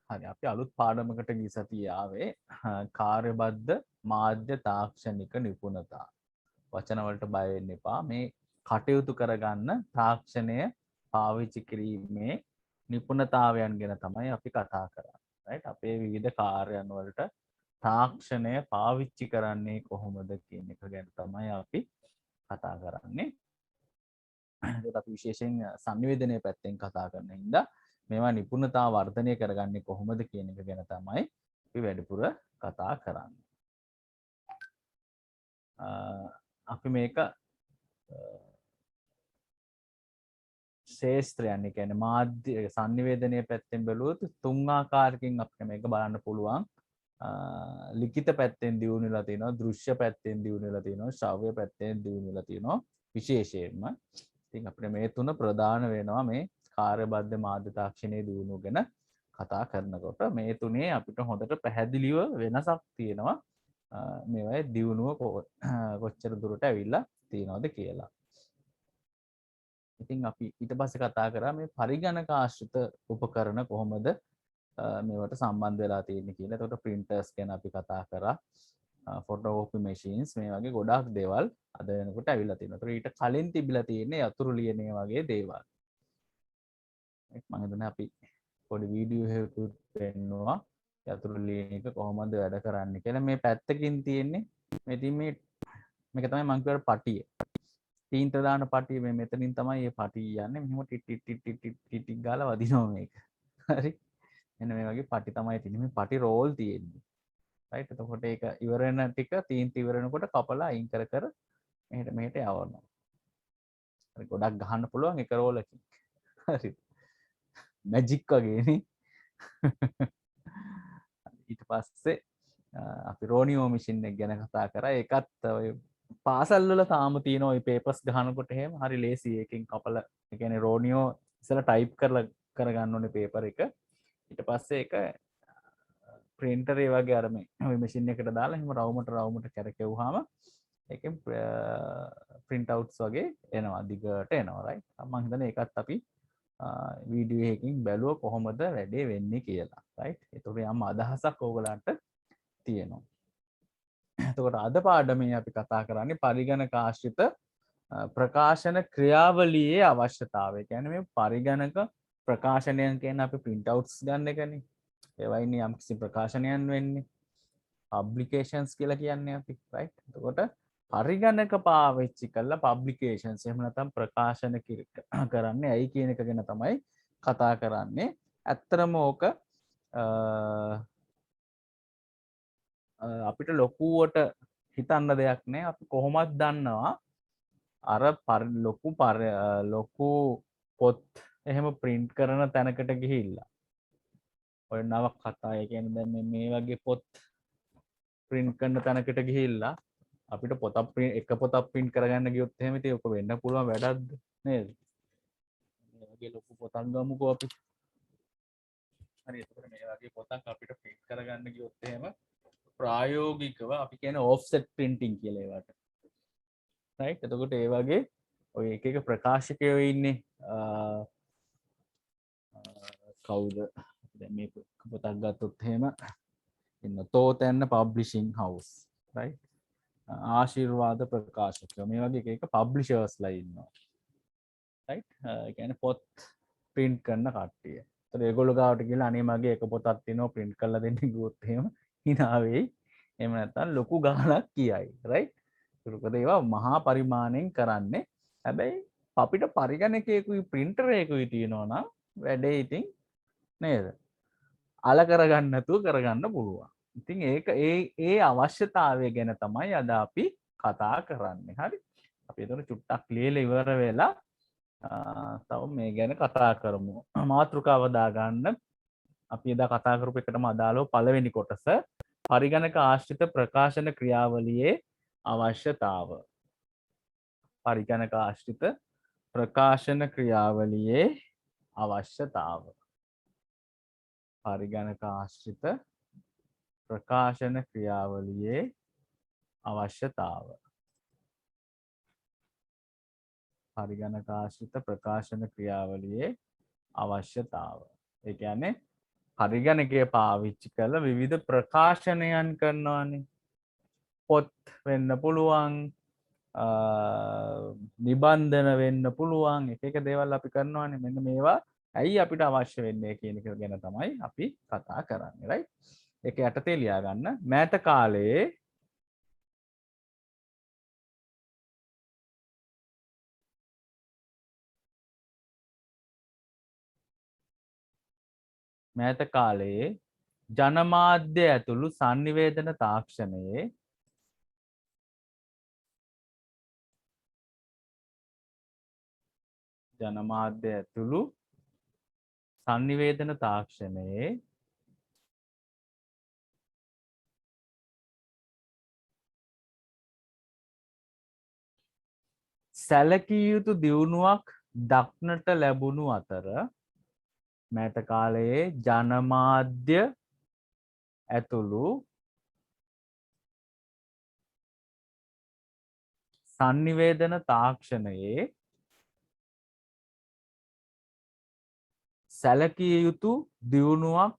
හරි අපි අලුත් පාඩමකට ගිය සතියේ ආවේ කාර්යබද්ධ මාධ්‍ය තාක්ෂණික නිපුණතා. වචන වලට බය වෙන්න එපා. මේ කටයුතු කරගන්න තාක්ෂණය පාවිච්චි කිරීමේ නිපුණතාවයන් ගැන තමයි අපි කතා කරන්නේ. රයිට්? අපේ විවිධ කාර්යයන් වලට තාක්ෂණය පාවිච්චි කරන්නේ කොහොමද කියන එක ගැන තමයි අපි කතා කරන්නේ. ඒකට අපි විශේෂයෙන් සංනිවේදනයේ පැත්තෙන් කතා කරන හින්දා මේවා නිපුණතා වර්ධනය කරගන්නේ කොහොමද කියන එක ගැන තමයි අපි වැඩිපුර කතා කරන්නේ. අපි මේක ශේෂ්ත්‍රයන් කියන්නේ මාධ්‍ය සංනිවේදනයේ පැත්තෙන් බැලුවොත් තුන් ආකාරකින් අපිට මේක බලන්න පුළුවන්. ලිඛිත පැත්තෙන් දියුණු වෙලා තියෙනවා, දෘශ්‍ය පැත්තෙන් දියුණු වෙලා තියෙනවා, ශ්‍රව්‍ය පැත්තෙන් දියුණු වෙලා තියෙනවා විශේෂයෙන්ම. ඉතින් අපිට මේ තුන ප්‍රධාන වෙනවා මේ කාර්යබද්ධ මාධ්‍ය තාක්ෂණයේ දියුණුව ගැන කතා කරනකොට. මේ තුනේ අපිට හොඳට පැහැදිලිව වෙනසක් තියෙනවා. මේවායේ දියුණුව කොච්චර දුරට ඇවිල්ලා තියෙනවද කියලා. ඉතින් අපි ඊට පස්සේ කතා කරා මේ පරිගණක ආශ්‍රිත උපකරණ කොහොමද මේවට සම්බන්ධ වෙලා තියෙන්නේ කියලා. එතකොට printers ගැන අපි කතා කරා. photocopy machines මේ වගේ ගොඩාක් දේවල් අද වෙනකොට ඇවිල්ලා තියෙනවා. ඒතර ඊට කලින් තිබිලා තියෙන්නේ යතුරු ලියනේ වගේ දේවල්. මම හිතන්නේ අපි පොඩි වීඩියෝ එකකුත් පෙන්නුවා යතුරු ලියන එක කොහොමද වැඩ කරන්නේ කියලා. මේ පැත්තකින් තියෙන්නේ මේ ඉතින් මේක තමයි මම කියවර පටිය. තීන්ත දාන පටිය මේ මෙතනින් තමයි මේ පටිය යන්නේ. මෙහෙම ටික් ටික් ටික් ටික් ටික් ටික් ගාලා වදිනවා මේක. හරි. එන්න මේ වගේ පටි තමයි තියෙන්නේ. මේ පටි රෝල් තියෙන්නේ. රයිට්. එතකොට ඒක ඉවර වෙන ටික තීන්ත ඉවර වෙනකොට කපලා අයින් කර කර මෙහෙට යවනවා. හරි ගොඩක් ගහන්න පුළුවන් එක රෝලකින්. හරි. මැජික් වගේනේ. ඊට පස්සේ අපි රෝනියෝ මැෂින් එක ගැන කතා කරා. ඒකත් ඔය පාසල් වල තාම තියෙන ওই පේපර්ස් ගහනකොට එහෙම හරි ලේසි එකකින් කපලා ඒ කියන්නේ රෝනියෝ ඉස්සලා ටයිප් කරලා කරගන්න ඕනේ පේපර් එක. ඊට පස්සේ ඒක ප්‍රින්ටර් ඒ වගේ අර මේ ওই මැෂින් එකට දාලා එහෙම රවුමට කරකෙවුවාම ඒකෙන් print outs වගේ එනවා දිගට එනවා right. මම හිතන්නේ ඒකත් අපි වීඩියෝ එකකින් බැලුව කොහොමද වැඩේ වෙන්නේ කියලා right. ඒතකොට යම් අදහසක් ඕගලන්ට තියෙනවා. එතකොට අද පාඩමේ අපි කතා කරන්නේ පරිගණක ආශ්‍රිත ප්‍රකාශන ක්‍රියාවලියේ අවශ්‍යතාවය. කියන්නේ මේ පරිගණක ප්‍රකාශනයන් කියන්නේ අපි print outs ගන්න එකනේ. ඒවයිනේ යම්කිසි ප්‍රකාශනයන් වෙන්නේ. publications කියලා කියන්නේ අපි right. එතකොට පරිගණක පාවිච්චි කරලා publications එහෙම නැත්නම් ප්‍රකාශන කරන්නේ ඇයි කියන එක ගැන තමයි කතා කරන්නේ. ඇත්තටම ඕක අපිට ලොකුවට හිතන්න දෙයක් නෑ. අපි කොහොමත් දන්නවා අර ලොකු පොත් එහෙම print කරන තැනකට ගිහිල්ලා ඔය නව කතා ඒ කියන්නේ දැන් මේ වගේ පොත් print කරන තැනකට ගිහිල්ලා අපිට පොතක් එක පොතක් print කරගන්න ගියොත් එහෙම ඉතින් ඔක වෙන්න පුළුවන් වැඩක්ද නේද? මේ වගේ ලොකු පොතක් ගමුකෝ අපි. හරි එතකොට මේ වගේ පොතක් අපිට print කරගන්න ගියොත් එහෙම ප්‍රායෝගිකව අපි කියන්නේ offset printing කියලා ඒවට. right? එතකොට ඒ වගේ ඔය එක එක ප්‍රකාශකයෝ ඉන්නේ කවුද? දැන් මේ පොතක් ගත්තොත් එහෙම ඉන්න තෝතැන්න පබ්ලිෂිං හවුස් right? ආශිර්වාද ප්‍රකාශකයෝ මේ වගේ එක පබ්ලිෂර්ස්ලා ඉන්නවා right? ඒ කියන්නේ පොත් print කරන කට්ටිය. ඒතර ඒගොල්ලෝ ගාවට ගිහලා අනේ මගේ එක පොතක් තියෙනවා print කරලා දෙන්න කිව්වොත් එහෙම hina වෙයි. එහෙම නැත්නම් ලොකු ගාණක් කියයි right? ඒකද ඒවා මහා පරිමාණයෙන් කරන්නේ. හැබැයි අපිට පරිගණකයකුයි printerයකුයි තියෙනවා නම් වැඩේ ඉතින් නේද? අල කරගන්න නැතුව කරගන්න පුළුවන්. ඉතින් ඒක ඒ අවශ්‍යතාවය ගැන තමයි අද අපි කතා කරන්නේ. හරි. අපි එතකොට චුට්ටක් ලියලා ඉවර වෙලා තව මේ ගැන කතා කරමු. මාතෘකාව දාගන්න අපි එදා කතා කරපු එකටම අදාළව පළවෙනි කොටස පරිගණක ආශ්‍රිත ප්‍රකාශන ක්‍රියාවලියේ අවශ්‍යතාව. පරිගණක ආශ්‍රිත ප්‍රකාශන ක්‍රියාවලියේ අවශ්‍යතාව. පරිගණක ආශ්‍රිත ප්‍රකාශන ක්‍රියාවලියේ අවශ්‍යතාව. පරිගණක ආශ්‍රිත ප්‍රකාශන ක්‍රියාවලියේ අවශ්‍යතාව. ඒ කියන්නේ පරිගණකය පාවිච්චි කරලා විවිධ ප්‍රකාශනයන් කරනවානේ. පොත් වෙන්න පුළුවන්, නිබන්ධන වෙන්න පුළුවන්, එක එක දේවල් අපි කරනවානේ. මෙන්න මේවා ඇයි අපිට අවශ්‍ය වෙන්නේ කියන එක ගැන තමයි අපි කතා කරන්නේ, right? ඒක යටතේ ලියා ගන්න. මෑත කාලයේ ජනමාධ්‍ය ඇතුළු sannivedana තාක්ෂණයේ ජනමාධ්‍ය ඇතුළු sannivedana තාක්ෂණයේ සැලකිය යුතු දියුණුවක් දක්නට ලැබුණු අතර මෑත කාලයේ ජනමාධ්‍ය ඇතුළු sannivedana තාක්ෂණයේ සැලකිය යුතු දියුණුවක්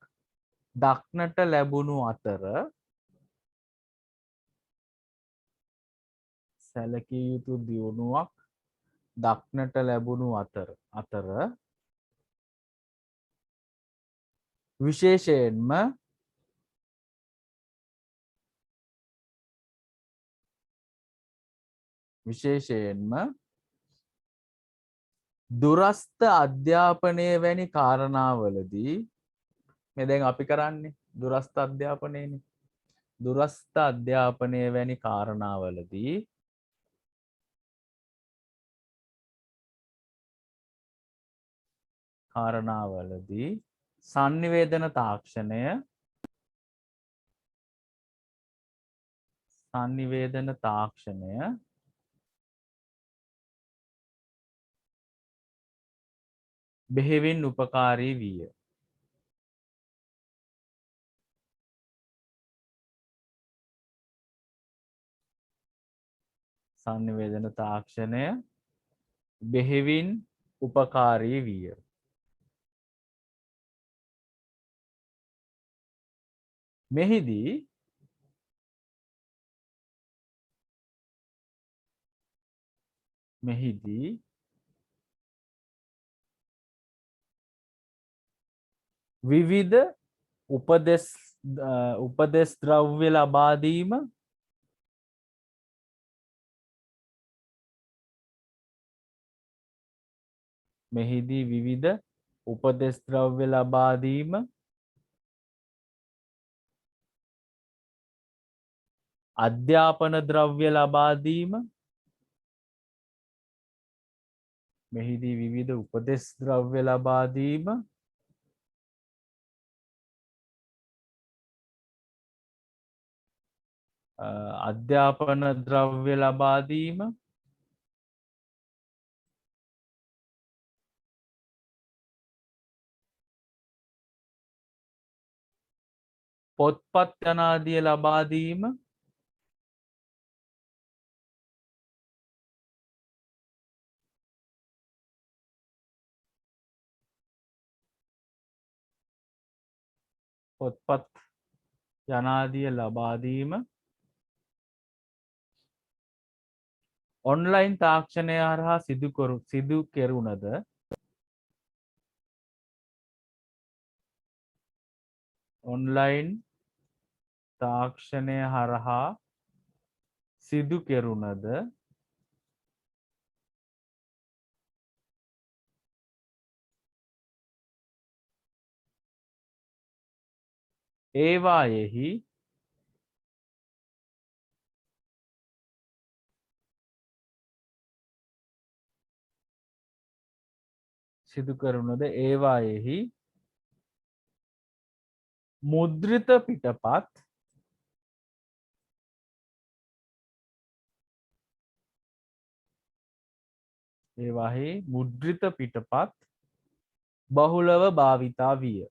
දක්නට ලැබුණු අතර සැලකිය යුතු දියුණුවක් දක්නට ලැබුණු අතර විශේෂයෙන්ම දුරස්ථ අධ්‍යාපනය වැනි කාරණාවලදී මේ දැන් අපි කරන්නේ දුරස්ථ අධ්‍යාපනයනේ. දුරස්ථ අධ්‍යාපනය වැනි කාරණාවලදී sannivedana තාක්ෂණය බෙහෙවින් උපකාරී විය. sannivedana තාක්ෂණය බෙහෙවින් උපකාරී විය. මෙහිදී විවිධ උපදෙස් ද්‍රව්‍ය ලබා දීම අධ්‍යාපන ද්‍රව්‍ය ලබා දීම මෙහිදී විවිධ උපදෙස් ද්‍රව්‍ය ලබා දීම අධ්‍යාපන ද්‍රව්‍ය ලබා දීම පොත්පත් යනාදිය ලබා දීම පොත්පත් යනාදිය ලබා දීම ඔන්ලයින් තාක්ෂණය හරහා සිදු කෙරුණද ඔන්ලයින් තාක්ෂණය හරහා සිදු කෙරුණද ඒවායෙහි මුද්‍රිත පිටපත් බහුලව භාවිතා විය.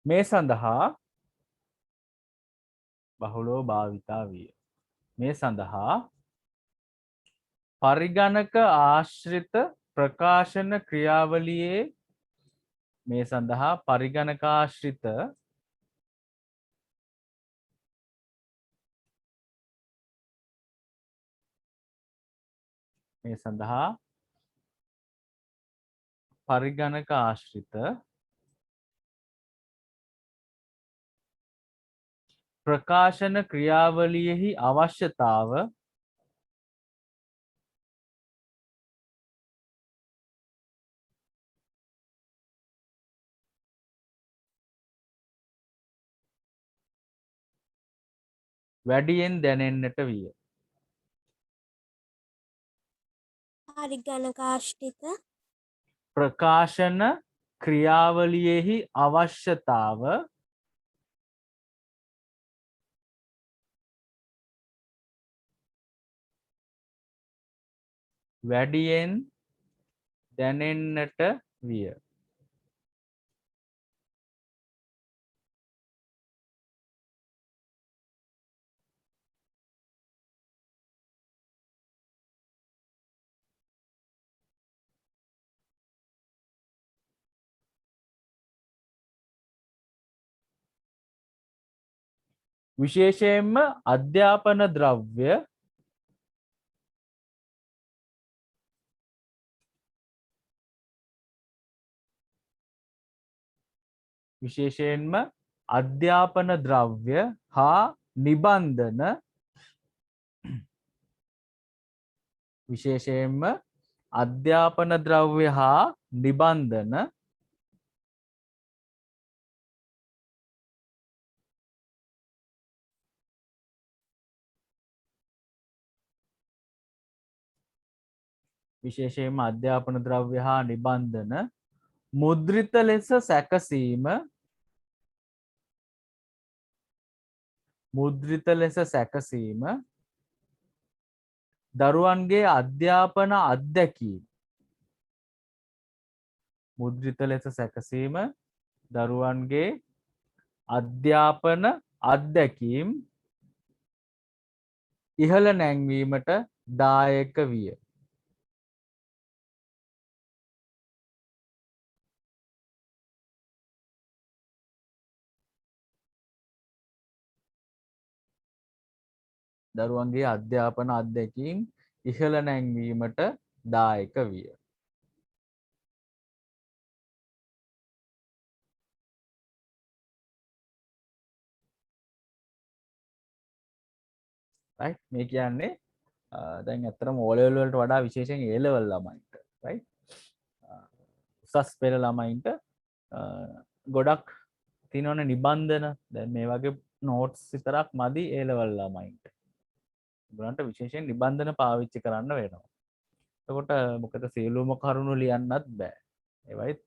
මේ සඳහා බහුලව භාවිතා විය. මේ සඳහා පරිගණක ආශ්‍රිත ප්‍රකාශන ක්‍රියාවලියේ මේ සඳහා පරිගණකාශ්‍රිත මේ සඳහා පරිගණක ආශ්‍රිත ප්‍රකාශන ක්‍රියාවලියෙහි අවශ්‍යතාව වැඩියෙන් දැනෙන්නට විය. පරිගණකාශ්‍රිත ප්‍රකාශන ක්‍රියාවලියෙහි අවශ්‍යතාව වැඩියෙන් දැනෙන්නට විය. විශේෂයෙන්ම අධ්‍යාපන ද්‍රව්‍ය විශේෂයෙන්ම අධ්‍යාපන ද්‍රව්‍ය හා නිබන්ධන විශේෂයෙන්ම අධ්‍යාපන ද්‍රව්‍ය හා නිබන්ධන විශේෂයෙන්ම අධ්‍යාපන ද්‍රව්‍ය හා නිබන්ධන මුද්‍රිත ලෙස සැකසීම මුද්‍රිත ලෙස සැකසීම දරුවන්ගේ අධ්‍යාපන අත්දැකීම් මුද්‍රිත ලෙස සැකසීම දරුවන්ගේ අධ්‍යාපන අත්දැකීම් ඉහළ නැංවීමට දායක විය. දරුවන්ගේ අධ්‍යාපන අත්දැකීම් ඉහළ නැංවීමට දායක විය. right මේ කියන්නේ දැන් ඇත්තටම O level වලට වඩා විශේෂයෙන් A level ළමයින්ට right උසස් පෙළ ළමයින්ට ගොඩක් තියෙනවනේ නිබන්ධන දැන් මේ වගේ නෝට්ස් විතරක් මදි A level ළමයින්ට. ඒගොල්ලන්ට විශේෂයෙන් නිබන්ධන පාවිච්චි කරන්න වෙනවා. එතකොට මොකද සියලුම කරුණු ලියන්නත් බෑ. ඒවයිත්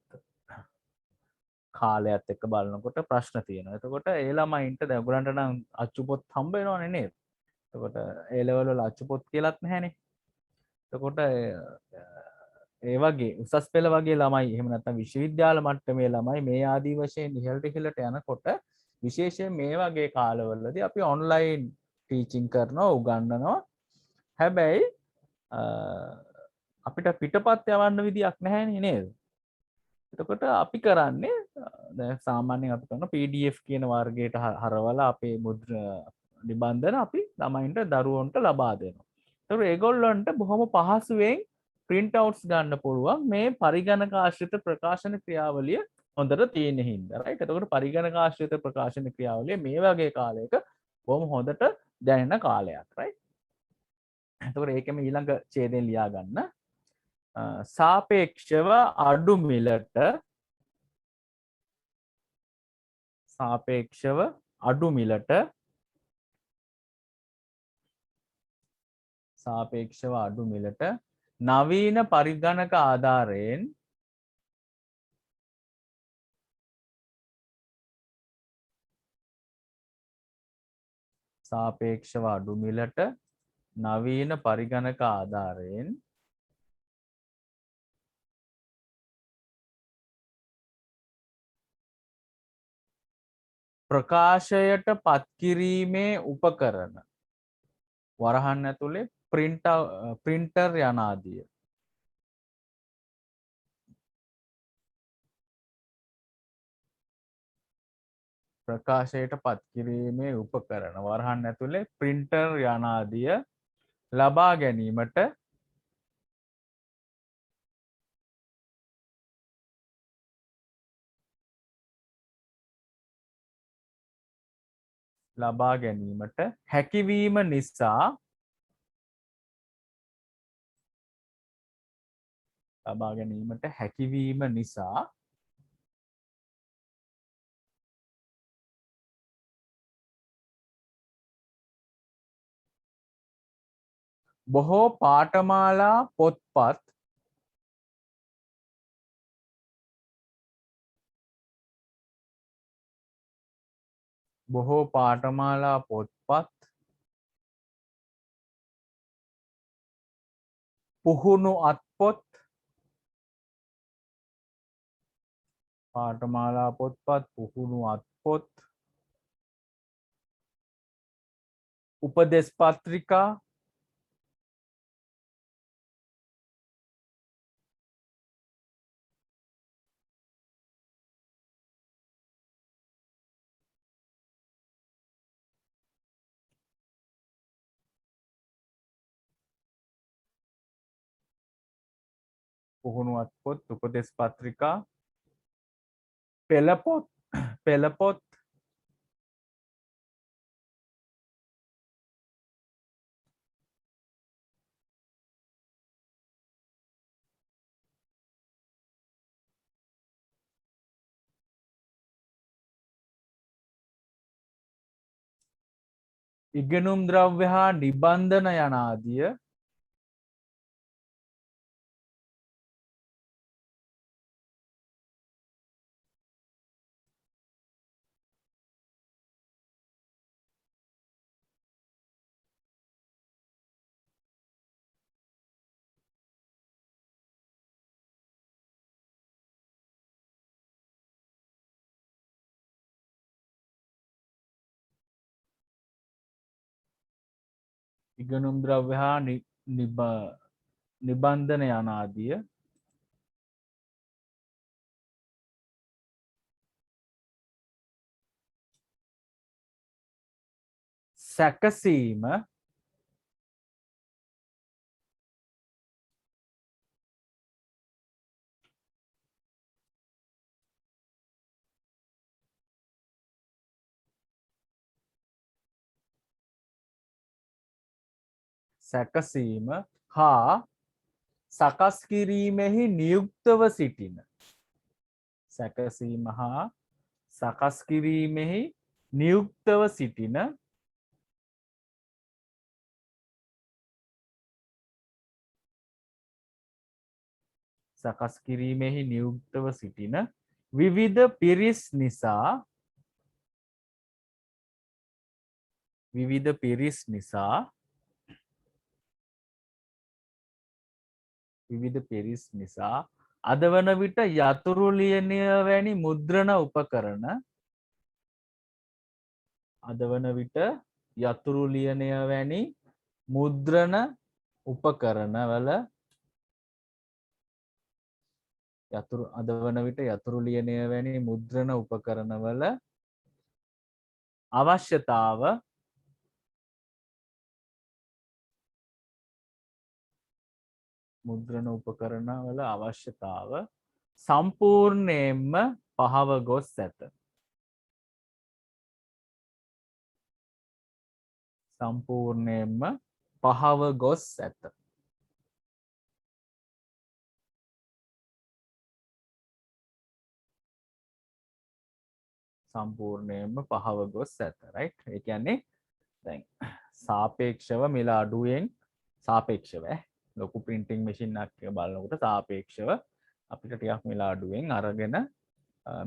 කාලයත් එක්ක බලනකොට ප්‍රශ්න තියෙනවා. එතකොට ඒ ළමයින්ට දැන් ඔයගොල්ලන්ට නම් අච්චු පොත් හම්බ වෙනවනේ නේද? එතකොට A level වල අච්චු පොත් කියලාත් නැහැනේ. එතකොට ඒ වගේ උසස් පෙළ වගේ ළමයි එහෙම නැත්නම් විශ්වවිද්‍යාල මට්ටමේ ළමයි මේ ආදී වශයෙන් ඉහළට යනකොට විශේෂයෙන් මේ වගේ කාලවලදී අපි ඔන්ලයින් ටීචින් කරනවා උගන්වනවා. හැබැයි අපිට පිටපත් යවන්න විදියක් නැහැනේ නේද? එතකොට අපි කරන්නේ දැන් සාමාන්‍යයෙන් අපි කරන PDF කියන වර්ගයට හරවලා අපේ නිබන්ධන අපි ළමයින්ට දරුවන්ට ලබා දෙනවා. ඒතකොට ඒගොල්ලන්ට බොහොම පහසුවෙන් print outs ගන්න පුළුවන් මේ පරිගණක ආශ්‍රිත ප්‍රකාශන ක්‍රියාවලිය හොඳට තියෙන හින්දා right. එතකොට පරිගණක ආශ්‍රිත ප්‍රකාශන ක්‍රියාවලිය මේ වගේ කාලයක බොහොම හොඳට දැනෙන කාලයක් right. එතකොට ඒකෙම ඊළඟ ඡේදයෙන් ලියා ගන්න සාපේක්ෂව අඩු මිලට සාපේක්ෂව අඩු මිලට සාපේක්ෂව අඩු මිලට නවීන පරිගණක ආධාරයෙන් සාපේක්ෂව අඩු මිලට නවීන පරිගණක ආධාරයෙන් ප්‍රකාශයට පත් කිරීමේ උපකරණ වරහන් ඇතුලේ ප්‍රින්ටර් යනාදිය. ප්‍රකාශයට පත් කිරීමේ උපකරණ වරහන් ඇතුලේ ප්‍රින්ටර් යනාදිය ලබා ගැනීමට හැකිවීම නිසා බොහෝ පාඨමාලා පොත්පත් පුහුණු අත්පොත් උපදෙස් පත්‍රිකා උපදෙස් පත්‍රිකා පෙළපොත් ඉගෙනුම් ද්‍රව්‍ය හා නිබන්ධන යනාදිය නිබන්ධන යනාදිය සැකසීම හා සකස් කිරීමෙහි නියුක්තව සිටින විවිධ පිරිස් නිසා අද වන විට යතුරු ලියනය වැනි මුද්‍රණ උපකරණවල අවශ්‍යතාව සම්පූර්ණයෙන්ම පහව ගොස් ඇත. right? ඒ කියන්නේ දැන් සාපේක්ෂව මිල අඩුවෙන් සාපේක්ෂව ලොකු printing machine එකක් බලනකොට සාපේක්ෂව අපිට ටිකක් මිල අඩුවෙන් අරගෙන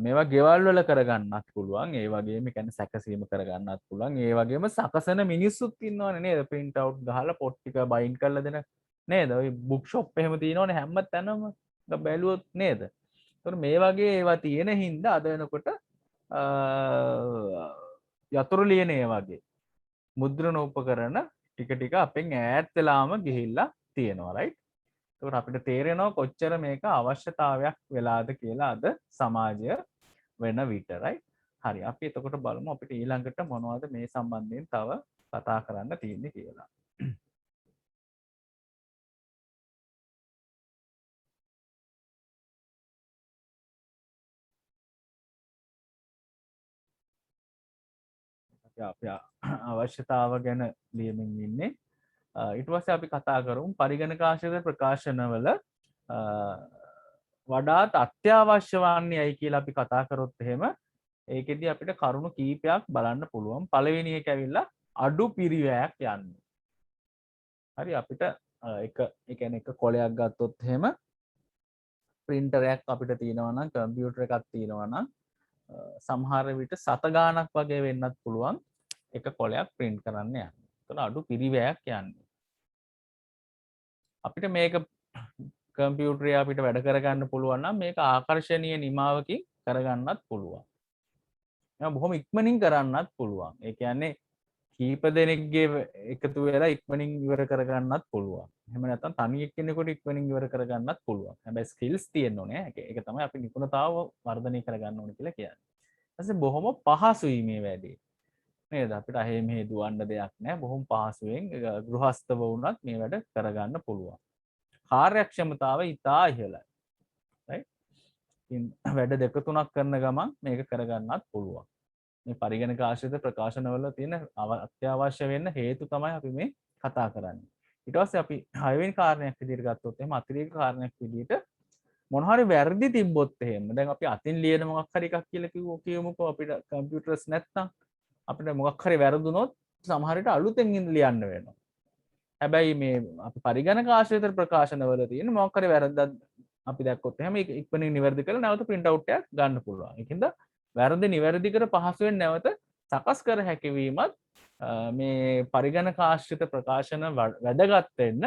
මේවා ගෙවල් වල කරගන්නත් පුළුවන්. ඒ වගේම කියන්නේ සැකසීම කරගන්නත් පුළුවන්. ඒ වගේම සකසන මිනිස්සුත් ඉන්නවනේ නේද? print out ගහලා පොත් ටික බයින්ඩ් කරලා දෙන නේද? ඔය බුක් ෂොප් එහෙම තියෙනවනේ හැම තැනම. ඒක බැලුවොත් නේද? ඒතකොට මේ වගේ ඒවා තියෙන හින්දා අද වෙනකොට යතුරු ලියන ඒ වගේ මුද්‍රණ උපකරණ ටික ටික අපෙන් ඈත් වෙලාම ගිහිල්ලා තියෙනවා right. ඒකට අපිට තේරෙනවා කොච්චර මේක අවශ්‍යතාවයක් වෙලාද කියලා අද සමාජය වෙන විට right. හරි අපි එතකොට බලමු අපිට ඊළඟට මොනවද මේ සම්බන්ධයෙන් තව කතා කරන්න තියෙන්නේ කියලා. අපි අවශ්‍යතාව ගැන ලියමින් ඉන්නේ. ඊට පස්සේ අපි කතා කරමු පරිගණකාශ්‍රිත ප්‍රකාශනවල වඩාත් අත්‍යවශ්‍ය වන්නේ ඇයි කියලා අපි කතා කරොත් එහෙම ඒකෙදි අපිට කරුණු කීපයක් බලන්න පුළුවන්. පළවෙනි එක ඇවිල්ලා අඩු පිරිවැයක් යන්නේ. හරි අපිට එක ඒ කියන්නේ එක කොලයක් ගත්තොත් එහෙම printerයක් අපිට තියෙනවා නම් කම්පියුටර් එකක් තියෙනවා නම් සමහර විට සත ගාණක් වගේ වෙන්නත් පුළුවන් එක කොලයක් print කරන්න යන්න. එතන අඩු පිරිවැයක් යන්නේ. අපිට මේක කම්පියුටරේ අපිට වැඩ කරගන්න පුළුවන් නම් මේක ආකර්ශනීය නිමාවකින් කරගන්නත් පුළුවන්. ඒක බොහොම ඉක්මනින් කරන්නත් පුළුවන්. ඒ කියන්නේ කීප දෙනෙක්ගේ එකතු වෙලා ඉක්මනින් ඉවර කරගන්නත් පුළුවන්. එහෙම නැත්නම් තනි එක්කෙනෙකුට ඉක්මනින් ඉවර කරගන්නත් පුළුවන්. හැබැයි ස්කිල්ස් තියෙන්න ඕනේ. ඒක තමයි අපි නිපුණතාව වර්ධනය කරගන්න ඕනේ කියලා කියන්නේ. ඊපස්සේ බොහොම පහසුයි මේ වැඩේ. නේද? අපිට අහේ මෙහෙ දුවන්න දෙයක් නැහැ. බොහොම පහසුවෙන් ගෘහස්තව වුණත් මේ වැඩ කරගන්න පුළුවන්. කාර්යක්ෂමතාව ඉතා ඉහළයි. right? ඉතින් වැඩ දෙක තුනක් කරන ගමන් මේක කරගන්නත් පුළුවන්. මේ පරිගණක ආශ්‍රිත ප්‍රකාශනවල තියෙන අත්‍යවශ්‍ය වෙන්න හේතු තමයි අපි මේ කතා කරන්නේ. ඊට පස්සේ අපි හයවෙනි කාරණයක් විදිහට ගත්තොත් එහෙම අතිරේක කාරණයක් විදිහට මොන හරි වැරදි තිබ්බොත් එහෙම දැන් අපි අතින් ලියන මොකක් හරි එකක් කියලා කියමුකෝ අපිට කම්පියුටර්ස් නැත්නම් අපිට මොකක් හරි වැරදුනොත් සමහර විට අලුතෙන් ලියන්න වෙනවා. හැබැයි මේ අපි පරිගණක ආශ්‍රිත ප්‍රකාශනවල තියෙන මොකක් හරි වැරද්දක් අපි දැක්කොත් එහෙම ඒක ඉක්මනින් නිවැරදි කරලා නැවත print out එකක් ගන්න පුළුවන්. ඒකින්ද වැරදි නිවැරදි කර පහසුවෙන් නැවත සකස් කර හැකි වීමත් මේ පරිගණක ආශ්‍රිත ප්‍රකාශන වැදගත් වෙන්න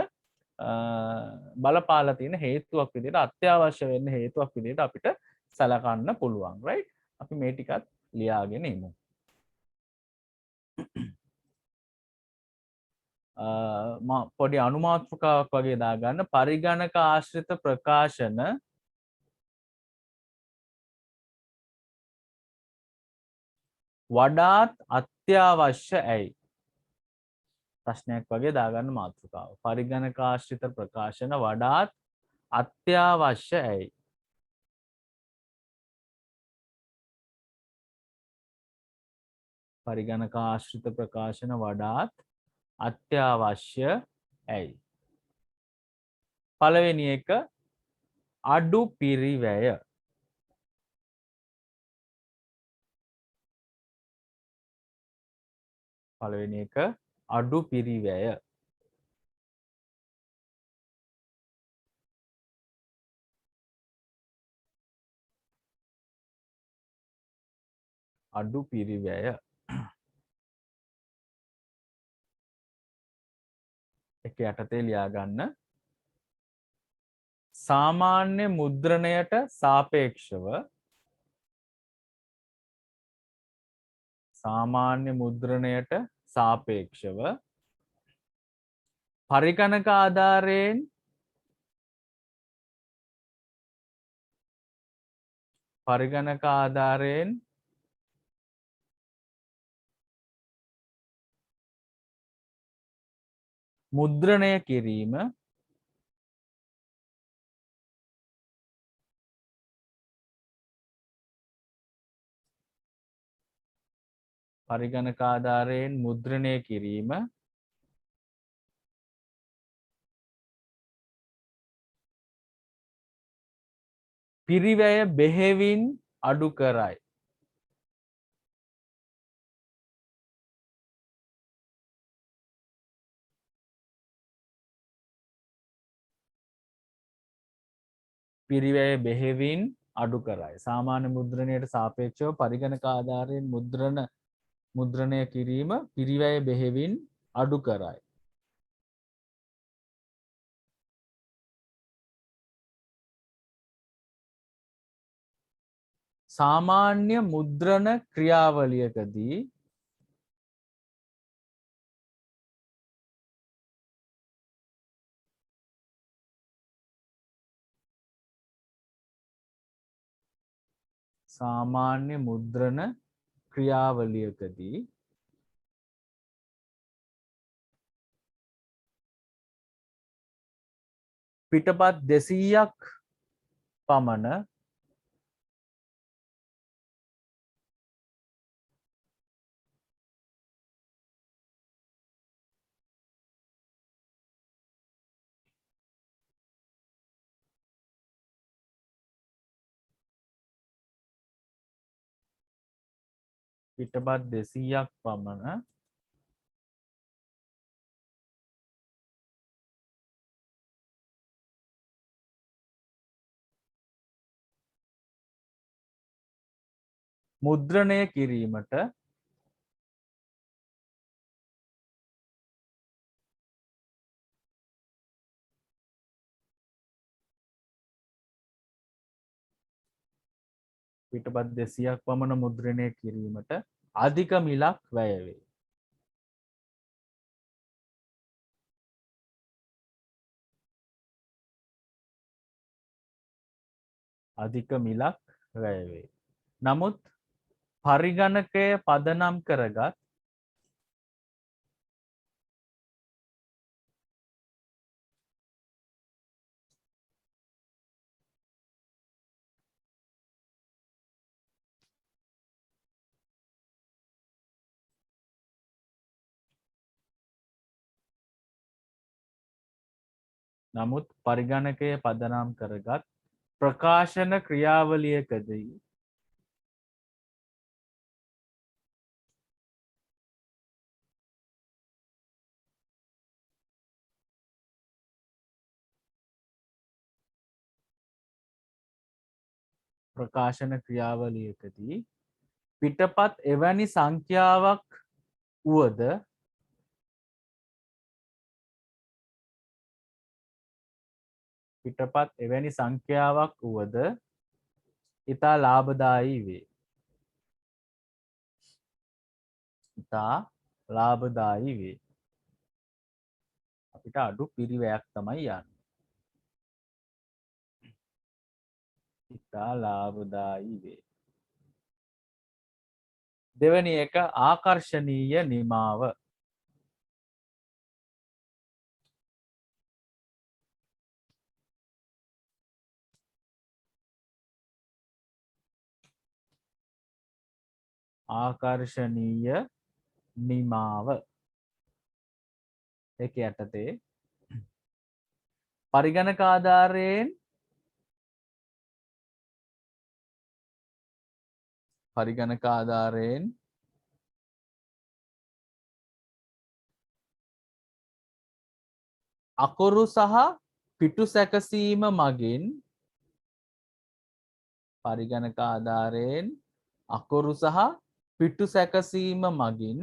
බලපාලා තියෙන හේතුවක් විදිහට අත්‍යවශ්‍ය වෙන්න හේතුවක් විදිහට අපිට සලකන්න පුළුවන්. right? අපි මේ ටිකත් ලියාගෙන ඉමු. පොඩි අනුමාත්‍රකාවක් වගේ දාගන්න පරිගණක ආශ්‍රිත ප්‍රකාශන වඩාත් අත්‍යවශ්‍ය ඇයි? ප්‍රශ්නයක් වගේ දාගන්න මාතෘකාව. පරිගණක ආශ්‍රිත ප්‍රකාශන වඩාත් අත්‍යවශ්‍ය ඇයි? පරිගණක ආශ්‍රිත ප්‍රකාශන වඩාත් අත්‍යවශ්‍ය ඇයි? පළවෙනි එක අඩු පිරිවැය. පළවෙනි එක අඩු පිරිවැය. අඩු පිරිවැය. එක යටතේ ලියා ගන්න. සාමාන්‍ය මුද්‍රණයට සාපේක්ෂව සාමාන්‍ය මුද්‍රණයට සාපේක්ෂව පරිගණක ආධාරයෙන් මුද්‍රණය කිරීම පරිගණක ආධාරයෙන් මුද්‍රණය කිරීම පිරිවැය බෙහෙවින් අඩු කරයි. පිරිවැය බෙහෙවින් අඩු කරයි. සාමාන්‍ය මුද්‍රණයට සාපේක්ෂව පරිගණක ආධාරයෙන් මුද්‍රණය කිරීම පිරිවැය බෙහෙවින් අඩු කරයි. සාමාන්‍ය මුද්‍රණ ක්‍රියාවලියකදී සාමාන්‍ය මුද්‍රණ ක්‍රියාවලියකදී පිටපත් 200ක් පමණ පිටපත් 200ක් පමණ මුද්‍රණය කිරීමට පිටපත් 200ක් පමණ මුද්‍රණය කිරීමට අධික මිලක් වැය වේ. අධික මිලක් වැය වේ. නමුත් පරිගණකය පදනම් කරගත් ප්‍රකාශන ක්‍රියාවලියකදී පිටපත් එවැනි සංඛ්‍යාවක් වුවද ඉතා ලාභදායී වේ. අපිට අඩු පිරිවැයක් තමයි යන්නේ. ඉතා ලාභදායී වේ. දෙවැනි එක ආකර්ශනීය නිමාව. ආකර්ශනීය නිමාව. ඒක යටතේ පරිගණක ආධාරයෙන් අකුරු සහ පිටු සැකසීම මගින්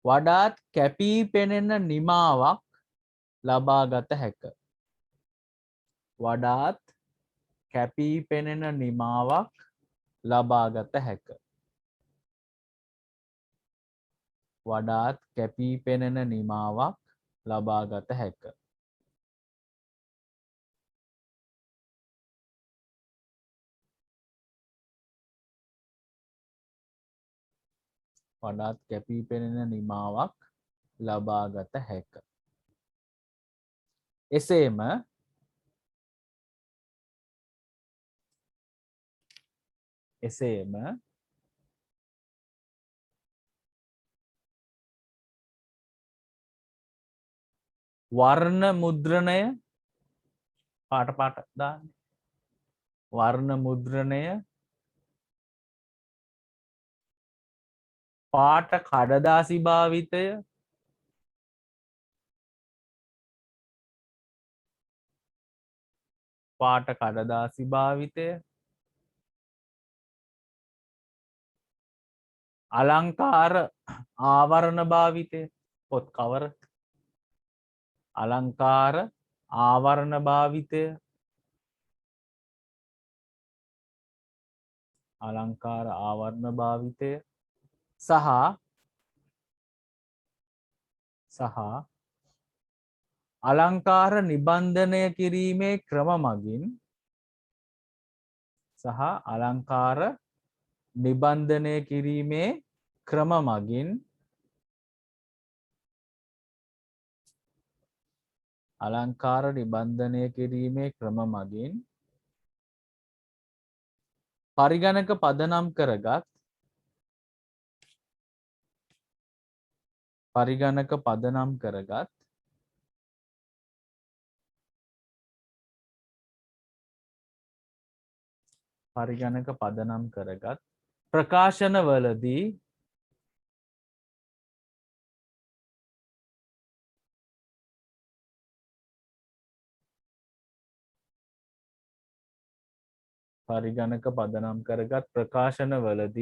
වඩාත් කැපී පෙනෙන නිමාවක් ලබාගත හැක. එසේම වර්ණ මුද්‍රණය පාට කඩදාසි භාවිතය අලංකාර ආවරණ භාවිතය පොත් කවර අලංකාර ආවරණ භාවිතය අලංකාර ආවරණ භාවිතය සහ අලංකාර නිබන්ධනය කිරීමේ ක්‍රම මගින් අලංකාර නිබන්ධනය කිරීමේ ක්‍රම මගින් අලංකාර නිබන්ධනය කිරීමේ ක්‍රම මගින් පරිගණක පදනම් කරගත් ප්‍රකාශනවලදී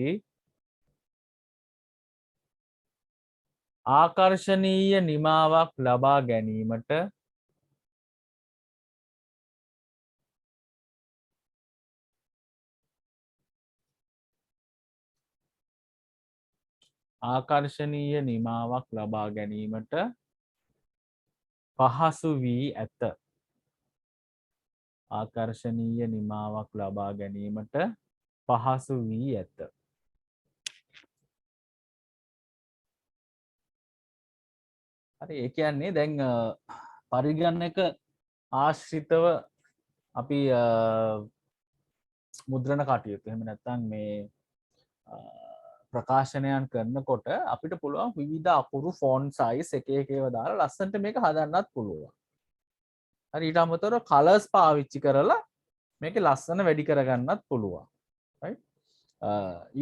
ආකර්ශනීය නිමාවක් ලබා ගැනීමට පහසු වී ඇත. හරි ඒ කියන්නේ දැන් පරිගණක ආශ්‍රිතව අපි මුද්‍රණ කටයුතු එහෙම නැත්නම් මේ ප්‍රකාශනයන් කරනකොට අපිට පුළුවන් විවිධ අකුරු ෆොන්ට් සයිස් එක එක ඒවා දාලා ලස්සනට මේක හදන්නත් පුළුවන්. හරි ඊට අමතරව කලර්ස් පාවිච්චි කරලා මේකේ ලස්සන වැඩි කරගන්නත් පුළුවන්. right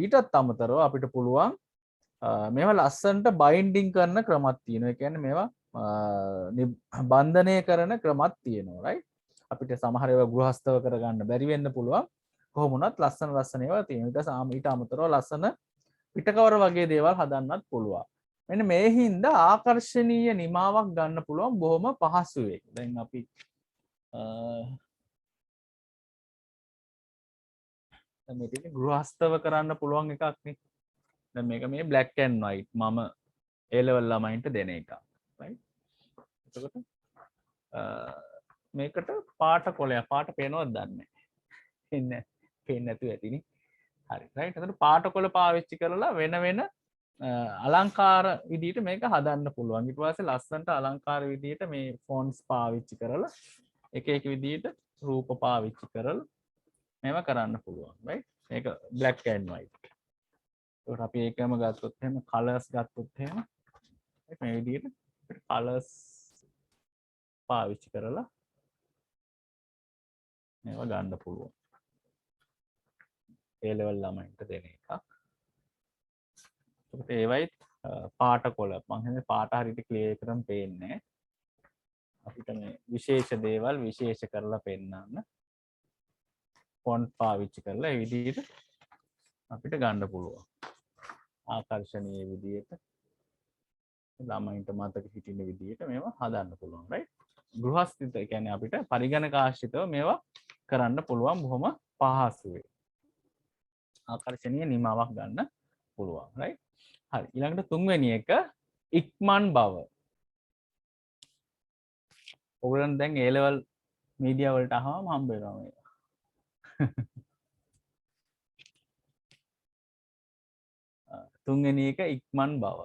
ඊටත් අමතරව අපිට පුළුවන් මේවා ලස්සනට බයින්ඩින් කරන ක්‍රමත් තියෙනවා. ඒ කියන්නේ මේවා බන්ධනය කරන ක්‍රමත් තියෙනවා. right අපිට සමහර ඒවා ගෘහස්තව කරගන්න බැරි වෙන්න පුළුවන්. කොහොම වුණත් ලස්සන ඒවා තියෙනවා. ඊට අමතරව ලස්සන පිටකවර වගේ දේවල් හදන්නත් පුළුවන්. මෙන්න මේ හින්දා ආකර්ශනීය නිමාවක් ගන්න පුළුවන් බොහොම පහසුවෙන්. දැන් අපි මේක ගෘහස්තව කරන්න පුළුවන් එකක් නේ. දැන් මේක මේ black and white මම A level ළමයින්ට දෙන එකක්. right එතකොට මේකට පාට කොලයක් පාට පේනවද දන්නේ නැහැ. පේන්නේ නැතුව ඇතිනේ. හරි right එතකොට පාට කොළ පාවිච්චි කරලා වෙන අලංකාර විදිහට මේක හදන්න පුළුවන්. ඊට පස්සේ ලස්සනට අලංකාර විදිහට මේ ෆොන්ට්ස් පාවිච්චි කරලා එක විදිහට රූප පාවිච්චි කරලා මේවා කරන්න පුළුවන්. right මේක black and white. ඒකට අපි ඒකම ගත්තොත් එහෙම colors ගත්තොත් එහෙම මේ විදිහට colors පාවිච්චි කරලා මේවා ගන්න පුළුවන්. A level ළමයින්ට දෙන එකක්. ඒකට ඒවයිත් පාට කොළ මම හිතන්නේ පාට හරියට ක්ලියර් කරන් පේන්නේ අපිට මේ විශේෂ දේවල් විශේෂ කරලා පෙන්නන්න ෆොන්ට් පාවිච්චි කරලා ඒ විදිහට අපිට ගන්න පුළුවන්. ආකර්ශනීය විදිහට ළමයින්ට මතක හිටින විදිහට මේවා හදන්න පුළුවන්. right ගෘහස්ථිත කියන්නේ අපිට පරිගණක ආශ්‍රිතව මේවා කරන්න පුළුවන් බොහොම පහසුවෙන්. ආකර්ශනීය නිමාවක් ගන්න පුළුවන්. right හරි ඊළඟට තුන්වෙනි එක ඉක්මන් බව. ඔයගොල්ලන් දැන් A level මීඩියා වලට අහම හම්බ වෙනවා මේක. තුන්වෙනි එක ඉක්මන් බව.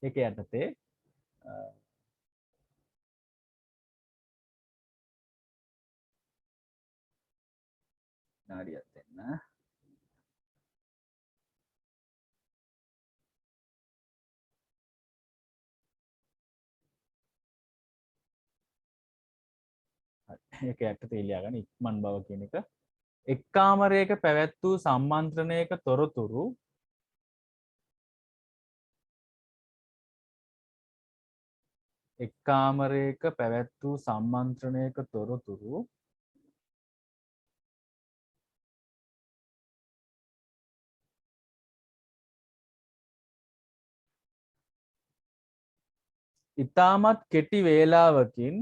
ඒක යටතේ නාඩියක් දෙන්න. ඒක යටතේ ලියා ගන්න ඉක්මන් බව කියන එක. එක් කාමරයක පැවැත් වූ සම්මන්ත්‍රණයක තොරතුරු එක් කාමරයක පැවැත් වූ සම්මන්ත්‍රණයක තොරතුරු ඉතාමත් කෙටි වේලාවකින්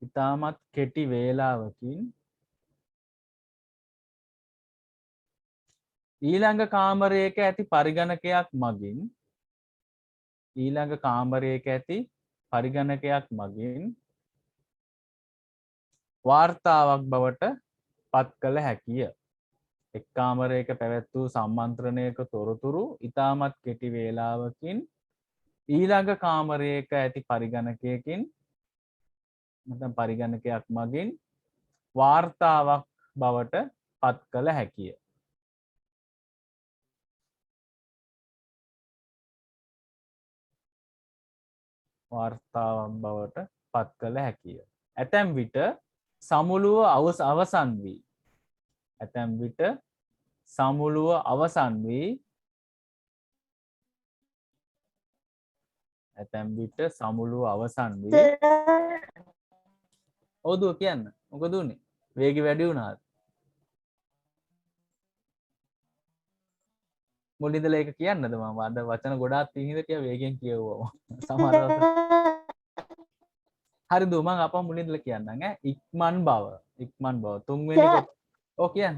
ඉතාමත් කෙටි වේලාවකින් ඊළඟ කාමරයක ඇති පරිගණකයක් මගින් ඊළඟ කාමරයක ඇති පරිගණකයක් මගින් වාර්තාවක් බවට පත් කළ හැකිය. එක් කාමරයක පැවැත් වූ සම්මන්ත්‍රණයක තොරතුරු ඉතාමත් කෙටි වේලාවකින් ඊළඟ කාමරයක ඇති පරිගණකයකින් නැත්නම් පරිගණකයක් මගින් වාර්තාවක් බවට පත් කළ හැකිය. වාර්තාවක් බවට පත් කළ හැකිය. ඇතැම් විට සමුළුව අවසන් වී ඇතැම් විට සමුළුව අවසන් වී ඇතැම් විට සමුළුව අවසන් වී ඔව් කියන්න. මොකද උනේ? වේගය වැඩි වුණාද? මුලින්දලා ඒක කියන්නද මම අද වචන ගොඩාක් තියෙන හින්දා ටික වේගෙන් කියවුවා. සමහර හරි දු මම අපා මුලින්දලා කියන්නම් ඈ ඉක්මන් බව තුන්වෙනි ඔව් කියන්න.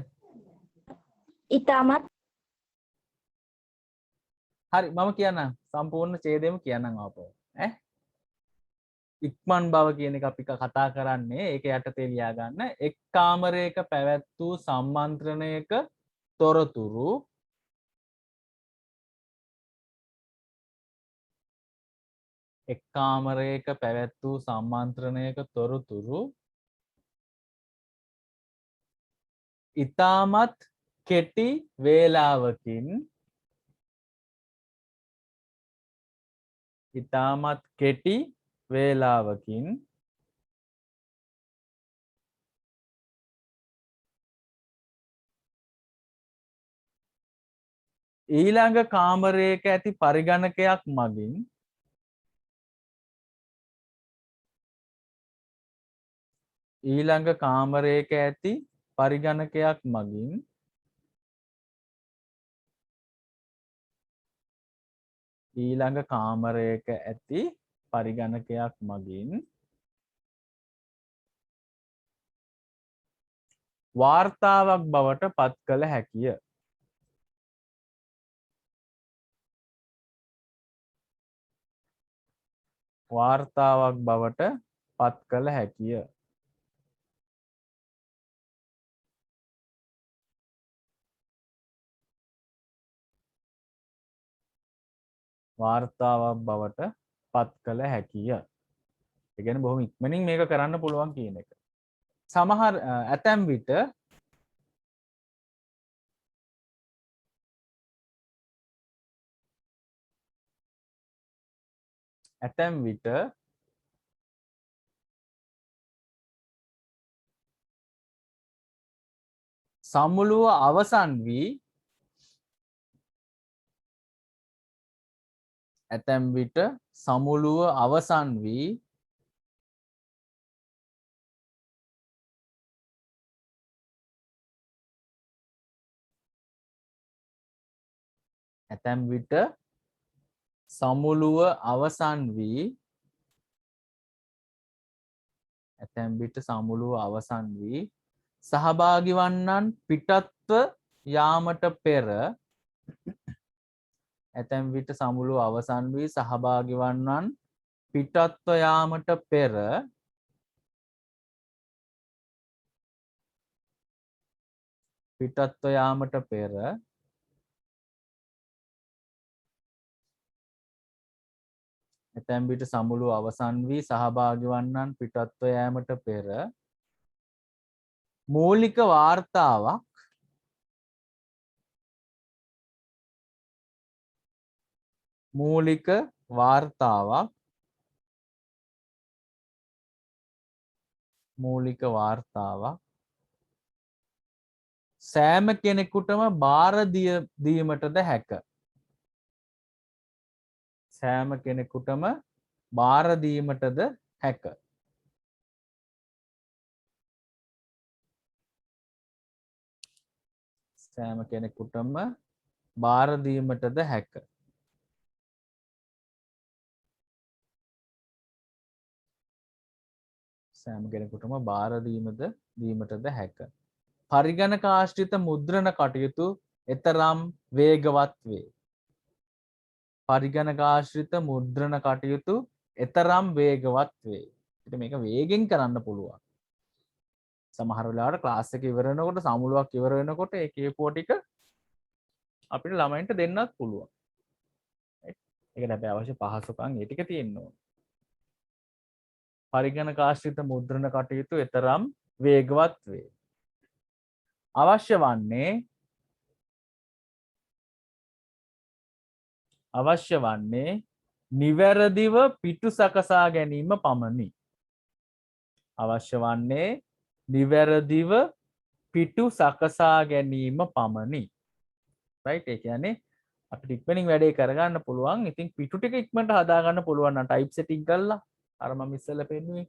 ඉතාමත් හරි මම කියන්නම් සම්පූර්ණ ඡේදෙම කියන්නම් ආපහු ඈ ඉක්මන් බව කියන එක අපි කතා කරන්නේ ඒක යටතේ ලියා ගන්න එක් කාමරයක පැවැත් වූ සම්මන්ත්‍රණයක තොරතුරු එක් කාමරයක පැවැත් වූ සම්මන්ත්‍රණයක තොරතුරු ඉතාමත් කෙටි වේලාවකින් ඉතාමත් කෙටි වේලාවකින් ඊළඟ කාමරයක ඇති පරිගණකයක් මගින් ඊළඟ කාමරයක ඇති පරිගණකයක් මගින් ඊළඟ කාමරයක ඇති පරිගණකයක් මගින් වාර්තාවක් බවට පත් කළ හැකිය. වාර්තාවක් බවට පත් කළ හැකිය. වාර්තාවක් බවට පත් කළ හැකිය. ඒ කියන්නේ බොහොම ඉක්මනින් මේක කරන්න පුළුවන් කියන එක. සමහර ඇතැම් විට සමුළුව අවසන් වී ඇතැම් විට සමුළුව අවසන් වී ඇතැම් විට සමුළුව අවසන් වී ඇතැම් විට සමුළුව අවසන් වී සහභාගී වන්නන් පිටත්ව යාමට පෙර ඇතැම් විට සමුළුව අවසන් වී සහභාගී වන්නන් පිටත්ව යාමට පෙර පිටත්ව යාමට පෙර ඇතැම් විට සමුළුව අවසන් වී සහභාගී වන්නන් පිටත්ව යාමට පෙර මූලික වාර්තාවක් සෑම කෙනෙකුටම බාර දීමටද හැක. සෑම කෙනෙකුටම බාර දීමටද හැක. සෑම කෙනෙකුටම බාර දීමටද හැක. සෑම කෙනෙකුටම බාර දීමටද හැක. පරිගණක ආශ්‍රිත මුද්‍රණ කටයුතු එතරම් වේගවත් වේ. පරිගණක ආශ්‍රිත මුද්‍රණ කටයුතු එතරම් වේගවත් වේ. ඉතින් මේක වේගෙන් කරන්න පුළුවන්. සමහර වෙලාවට ක්ලාස් එක ඉවර වෙනකොට සමුළුවක් ඉවර වෙනකොට ඒ කියපුව ටික අපිට ළමයින්ට දෙන්නත් පුළුවන්. ඒකට හැබැයි අවශ්‍ය පහසුකම් ඒ ටික තියෙන්න ඕන. පරිගණක ආශ්‍රිත මුද්‍රණ කටයුතු එතරම් වේගවත් වේ. අවශ්‍ය වන්නේ නිවැරදිව පිටු සකසා ගැනීම පමණි. අවශ්‍ය වන්නේ නිවැරදිව පිටු සකසා ගැනීම පමණි. රයිට්? ඒ කියන්නේ අපිට ඉක්මනින් වැඩේ කරගන්න පුළුවන්. ඉතින් පිටු ටික ඉක්මනට හදා ගන්න පුළුවන් නම් ටයිප් සෙටින් කරලා අර මම ඉස්සෙල්ලා පෙන්නුවේ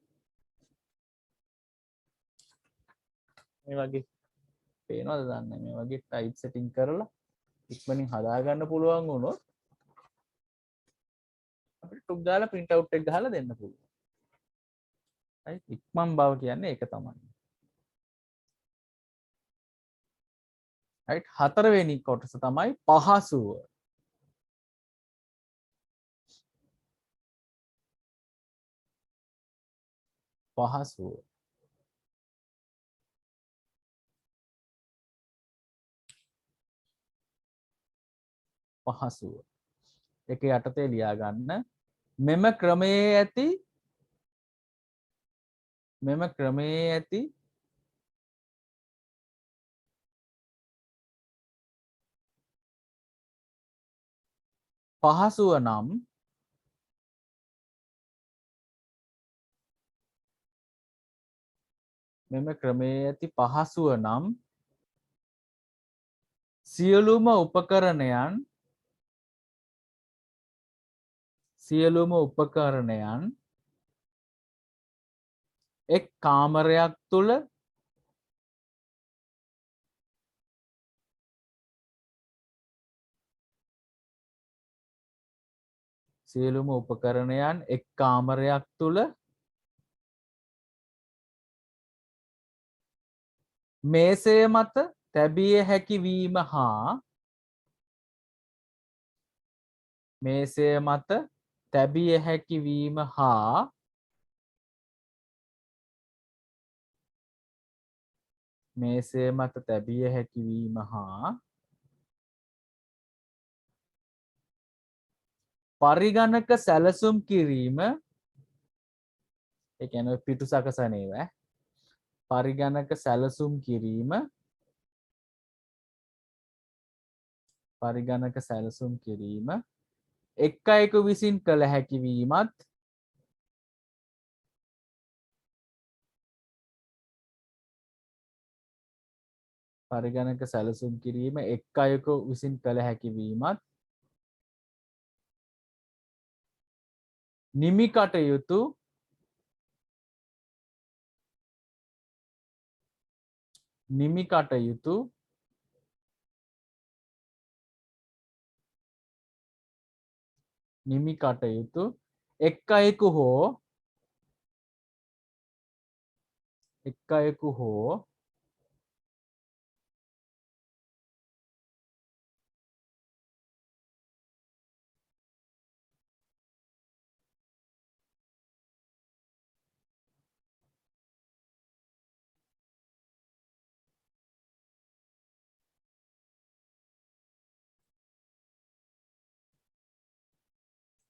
මේ වගේ පේනවද දන්නේ මේ වගේ ටයිප් සෙටින් කරලා ඉක්මනින් හදා ගන්න පුළුවන් වුණොත් අපිට ටුක් ගාලා print out එක ගහලා දෙන්න පුළුවන්. right? ඉක්මන් බව කියන්නේ ඒක තමයි. right? හතරවෙනි කොටස තමයි පහසුව. පහසුව. පහසුව. ඒක යටතේ ලියා ගන්න. මෙම ක්‍රමයේ ඇති පහසුව නම් මෙම ක්‍රමයේ ඇති පහසුව නම් සියලුම උපකරණයන් එක් කාමරයක් තුල මේසය මත තැබිය හැකි වීම හා පරිගණක සැලසුම් කිරීම ඒ කියන්නේ පිටු සකසන ඒවා පරිගණක සැලසුම් කිරීම එක් අයෙකු විසින් කළ හැකි වීමත් නිමි කටයුතු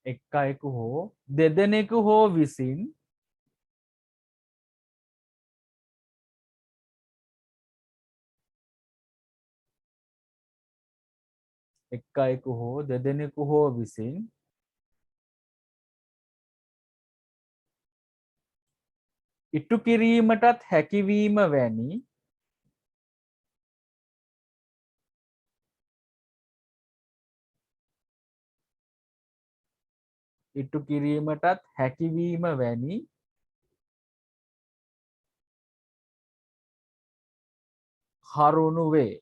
එක් අයෙකු හෝ දෙදෙනෙකු හෝ විසින් ඉටු කිරීමටත් හැකිවීම වැනි කරුණු වේ.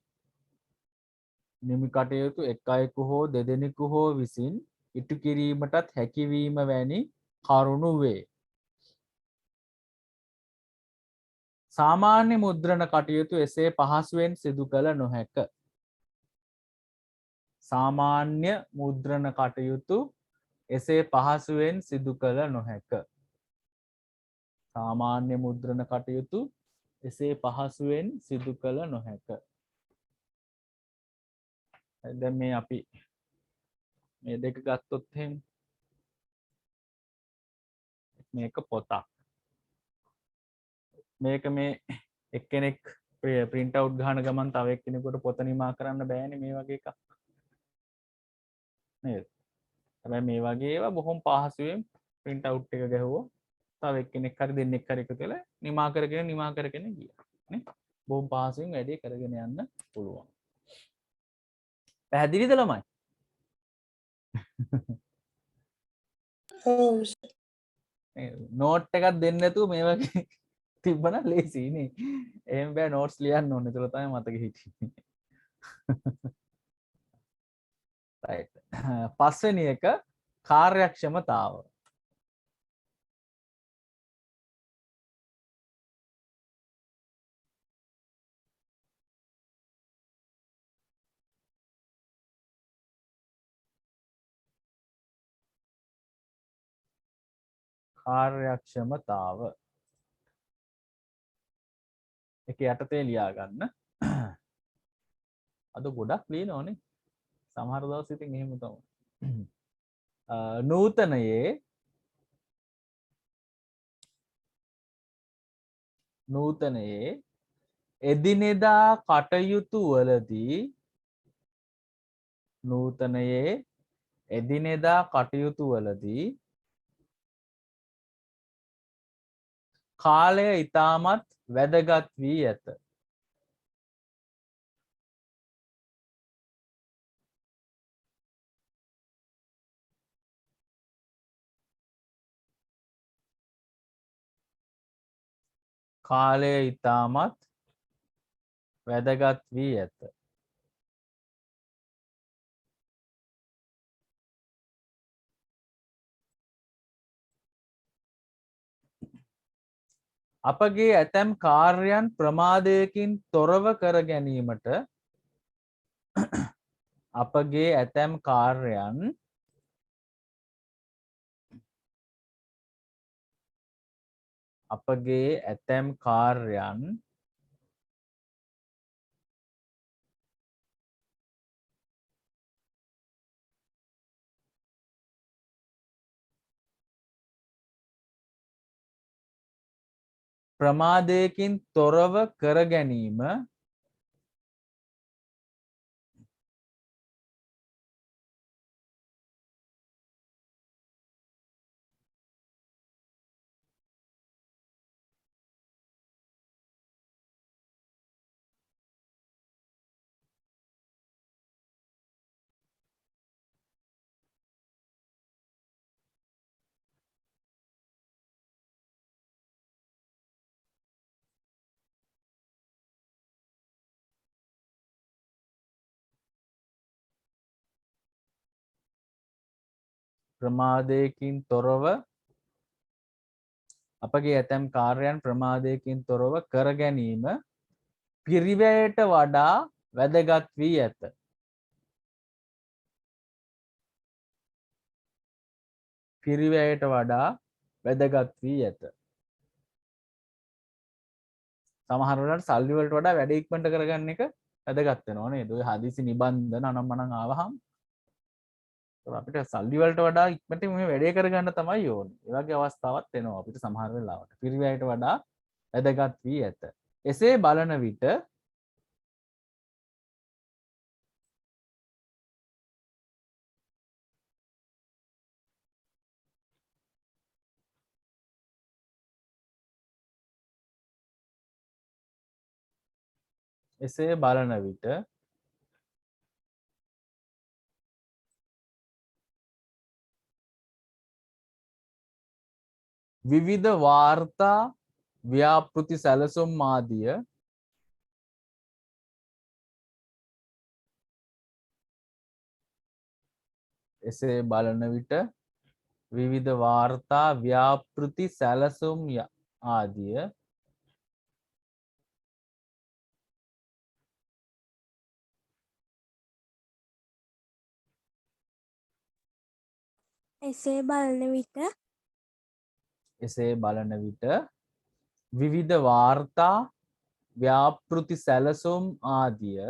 නිමි කටයුතු එක් අයෙකු හෝ දෙදෙනෙකු හෝ විසින් ඉටු කිරීමටත් හැකිවීම වැනි කරුණු වේ. සාමාන්‍ය මුද්‍රණ කටයුතු එසේ පහසුවෙන් සිදු කළ නොහැක. සාමාන්‍ය මුද්‍රණ කටයුතු එසේ පහසුවෙන් සිදු කළ නොහැක. සාමාන්‍ය මුද්‍රණ කටයුතු එසේ පහසුවෙන් සිදු කළ නොහැක. දැන් මේ අපි මේ දෙක ගත්තොත් එහෙම මේක පොතක්. මේක මේ එක්කෙනෙක් print out ගහන ගමන් තව එක්කෙනෙකුට පොත නිමා කරන්න බෑනේ මේ වගේ එකක්. නේද? හැබැයි මේ වගේ ඒවා බොහොම පහසුවෙන් print out එක ගැහුවොත් තව එක්කෙනෙක් හරි දෙන්නෙක් හරි එකතු වෙලා නිමා කරගෙන ගියා. නේ? බොහොම පහසුවෙන් වැඩේ කරගෙන යන්න පුළුවන්. පැහැදිලිද ළමයි? ඔව් නෝට් එකක් දෙන්න නැතුව මේ වගේ තිබ්බනම් ලේසියි නේ. එහෙම බෑ නෝට්ස් ලියන්න ඕනේ. ඒතර තමයි මතක හිටින්නේ. right. පස්වෙනි එක කාර්යක්ෂමතාව. කාර්යක්ෂමතාව. එක යටතේ ලියා ගන්න. අද ගොඩක් ලියනවනේ. සමහර දවස් ඉතින් එහෙම තමයි. නූතනයේ එදිනෙදා කටයුතු වලදී කාලය ඉතාමත් වැදගත් වී ඇත. කාලය ඉතාමත් වැදගත් වී ඇත. අපගේ ඇතැම් කාර්යයන් ප්‍රමාදයකින් තොරව කර ගැනීමට ප්‍රමාදයකින් තොරව කර ගැනීම අපගේ ඇතැම් කාර්යයන් ප්‍රමාදයකින් තොරව කර ගැනීම පිරිවැයට වඩා වැදගත් වී ඇත. පිරිවැයට වඩා වැදගත් වී ඇත. සමහර වෙලාවට සල්ලි වලට වඩා වැඩ ඉක්මනට කරගන්න එක වැදගත් වෙනවා නේද? ඔය හදිසි නිබන්ධන අනම්මනම් ආවහම අපිට සල්ලි වලට වඩා ඉක්මනට මේ වැඩේ කරගන්න තමයි ඕනේ. ඒ වගේ අවස්ථාවක් එනවා අපිට සමහර වෙලාවට. පිරිවැයට වඩා වැදගත් වී ඇත. එසේ බලන විට විවිධ වාර්තා ව්‍යාපෘති සැලසුම් ආදිය එසේ බලන විට විවිධ වාර්තා ව්‍යාපෘති සැලසුම් ආදිය එසේ බලන විට එසේ බලන විට විවිධ වාර්තා ව්‍යාපෘති සැලසුම් ආදිය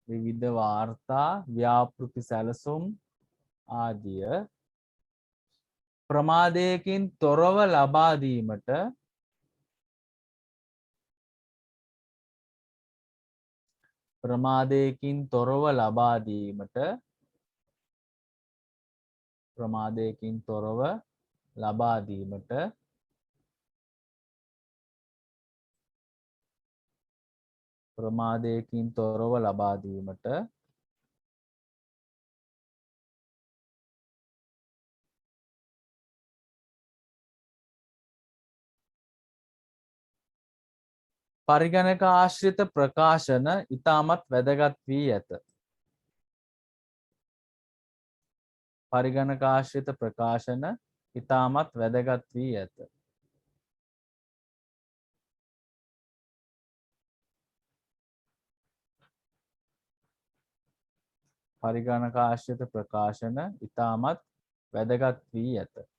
විවිධ වාර්තා ව්‍යාපෘති සැලසුම් ආදිය ප්‍රමාදයකින් තොරව ලබා දීමට ප්‍රමාදයකින් තොරව ලබා දීමට ප්‍රමාදයකින් තොරව ලබා දීමට ප්‍රමාදයකින් තොරව ලබා දීමට පරිගණක ආශ්‍රිත ප්‍රකාශන ඉතාමත් වැදගත් වී ඇත. පරිගණක ආශ්‍රිත ප්‍රකාශන ඉතාමත් වැදගත් වී ඇත. පරිගණක ආශ්‍රිත ප්‍රකාශන ඉතාමත් වැදගත් වී ඇත.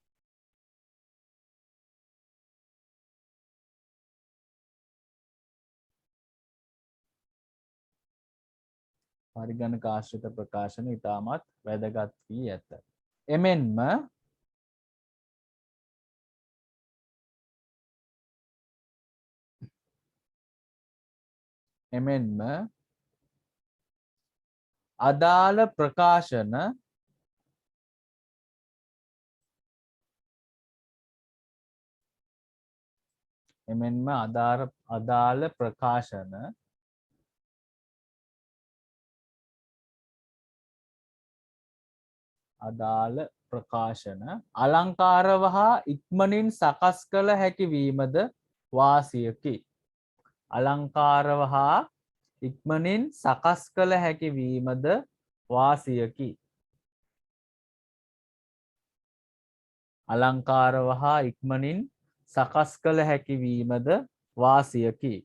පරිගණක ආශ්‍රිත ප්‍රකාශන ඉතාමත් වැදගත් වී ඇත. එමෙන්ම අදාළ ප්‍රකාශන අදාළ ප්‍රකාශන අලංකාරව හා ඉක්මනින් සකස් කළ හැකි වීමද වාසියකි. අලංකාරව හා ඉක්මනින් සකස් කළ හැකි වීමද වාසියකි. අලංකාරව හා ඉක්මනින් සකස් කළ හැකි වීමද වාසියකි.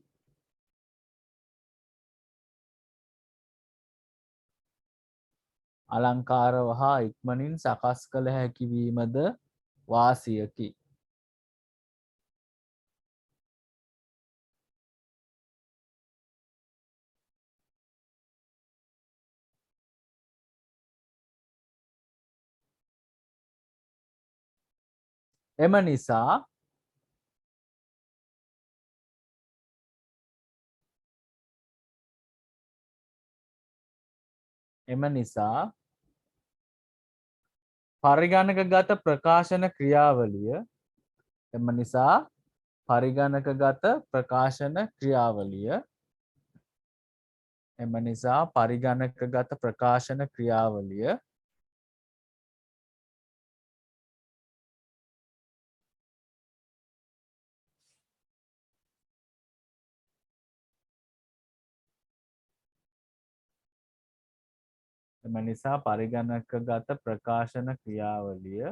අලංකාරව හා ඉක්මනින් සකස් කළ හැකි වීමද වාසියකි. එම නිසා පරිගණකගත ප්‍රකාශන ක්‍රියාවලිය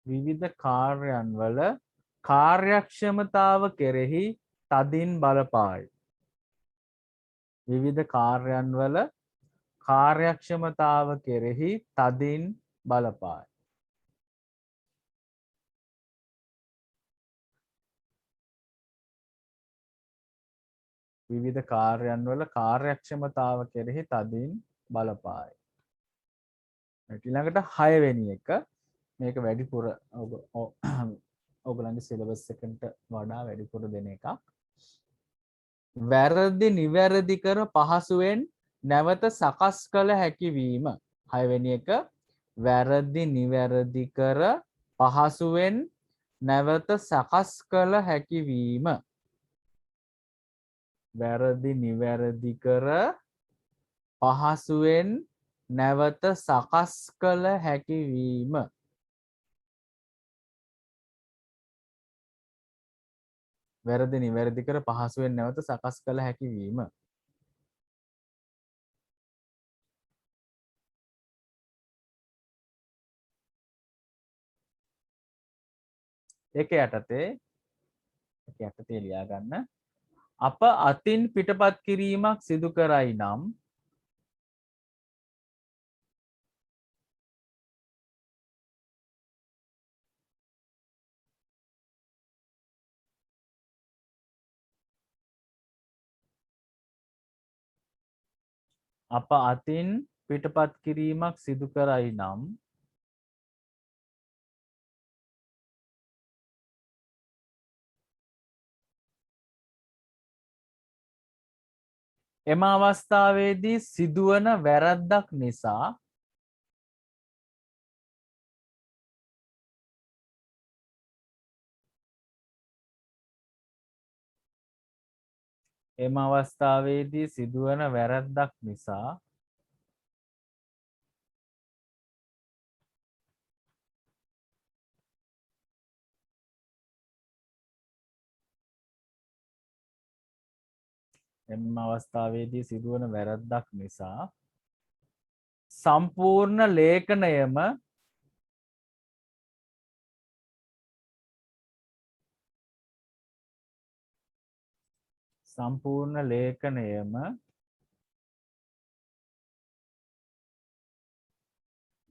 විවිධ කාර්යන්වල කාර්යක්ෂමතාව කෙරෙහි තදින් බලපායි. විවිධ කාර්යන්වල කාර්යක්ෂමතාව කෙරෙහි තදින් බලපායි. විවිධ කාර්යන්වල කාර්යක්ෂමතාව කෙරෙහි තදින් බලපායි. ඊළඟට 6 වෙනි එක මේක වැඩිපුර ඔයගොල්ලන්ගේ සිලබස් එකට වඩා වැඩිපුර දෙන එකක්. වැරදි නිවැරදි කර පහසුවෙන් නැවත සකස් කළ හැකි වීම. 6 වෙනි එක වැරදි නිවැරදි කර පහසුවෙන් නැවත සකස් කළ හැකි වීම. වැරදි නිවැරදි කර පහසුවෙන් නැවත සකස් කළ හැකි වීම. වැරදි නිවැරදි කර පහසුවෙන් නැවත සකස් කළ හැකි වීම. ඒක යටතේ ලියා ගන්න. අප අතින් පිටපත් කිරීමක් සිදු කරයි නම් අප අතින් පිටපත් කිරීමක් සිදු කරයි නම් එම අවස්ථාවේදී සිදුවන වැරැද්දක් නිසා එම අවස්ථාවේදී සිදුවන වැරැද්දක් නිසා එම අවස්ථාවේදී සිදුවන වැරැද්දක් නිසා සම්පූර්ණ ලේඛනයම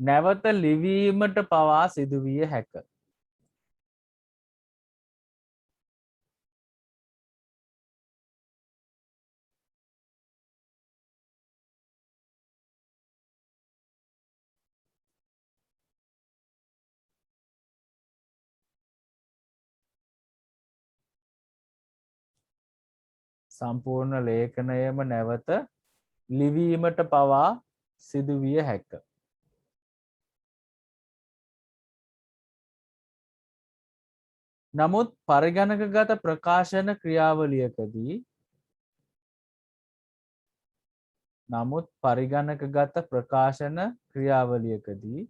නැවත ලිවීමට පවා සිදුවිය හැක. සම්පූර්ණ ලේඛනයම නැවත ලිවීමට පවා සිදුවිය හැක. නමුත් පරිගණකගත ප්‍රකාශන ක්‍රියාවලියකදී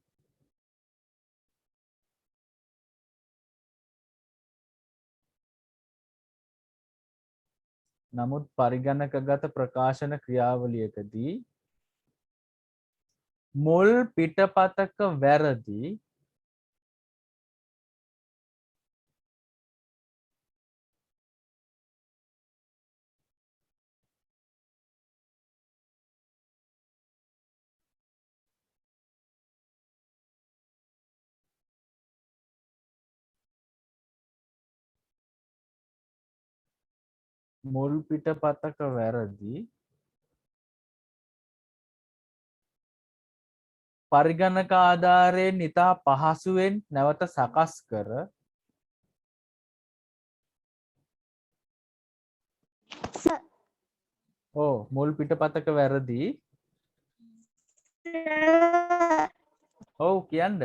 මුල් පිටපතක වැරදි පරිගණක ආධාරයෙන් ඉතා පහසුවෙන් නැවත සකස් කර මුල් පිටපතක වැරදි ඔව් කියන්න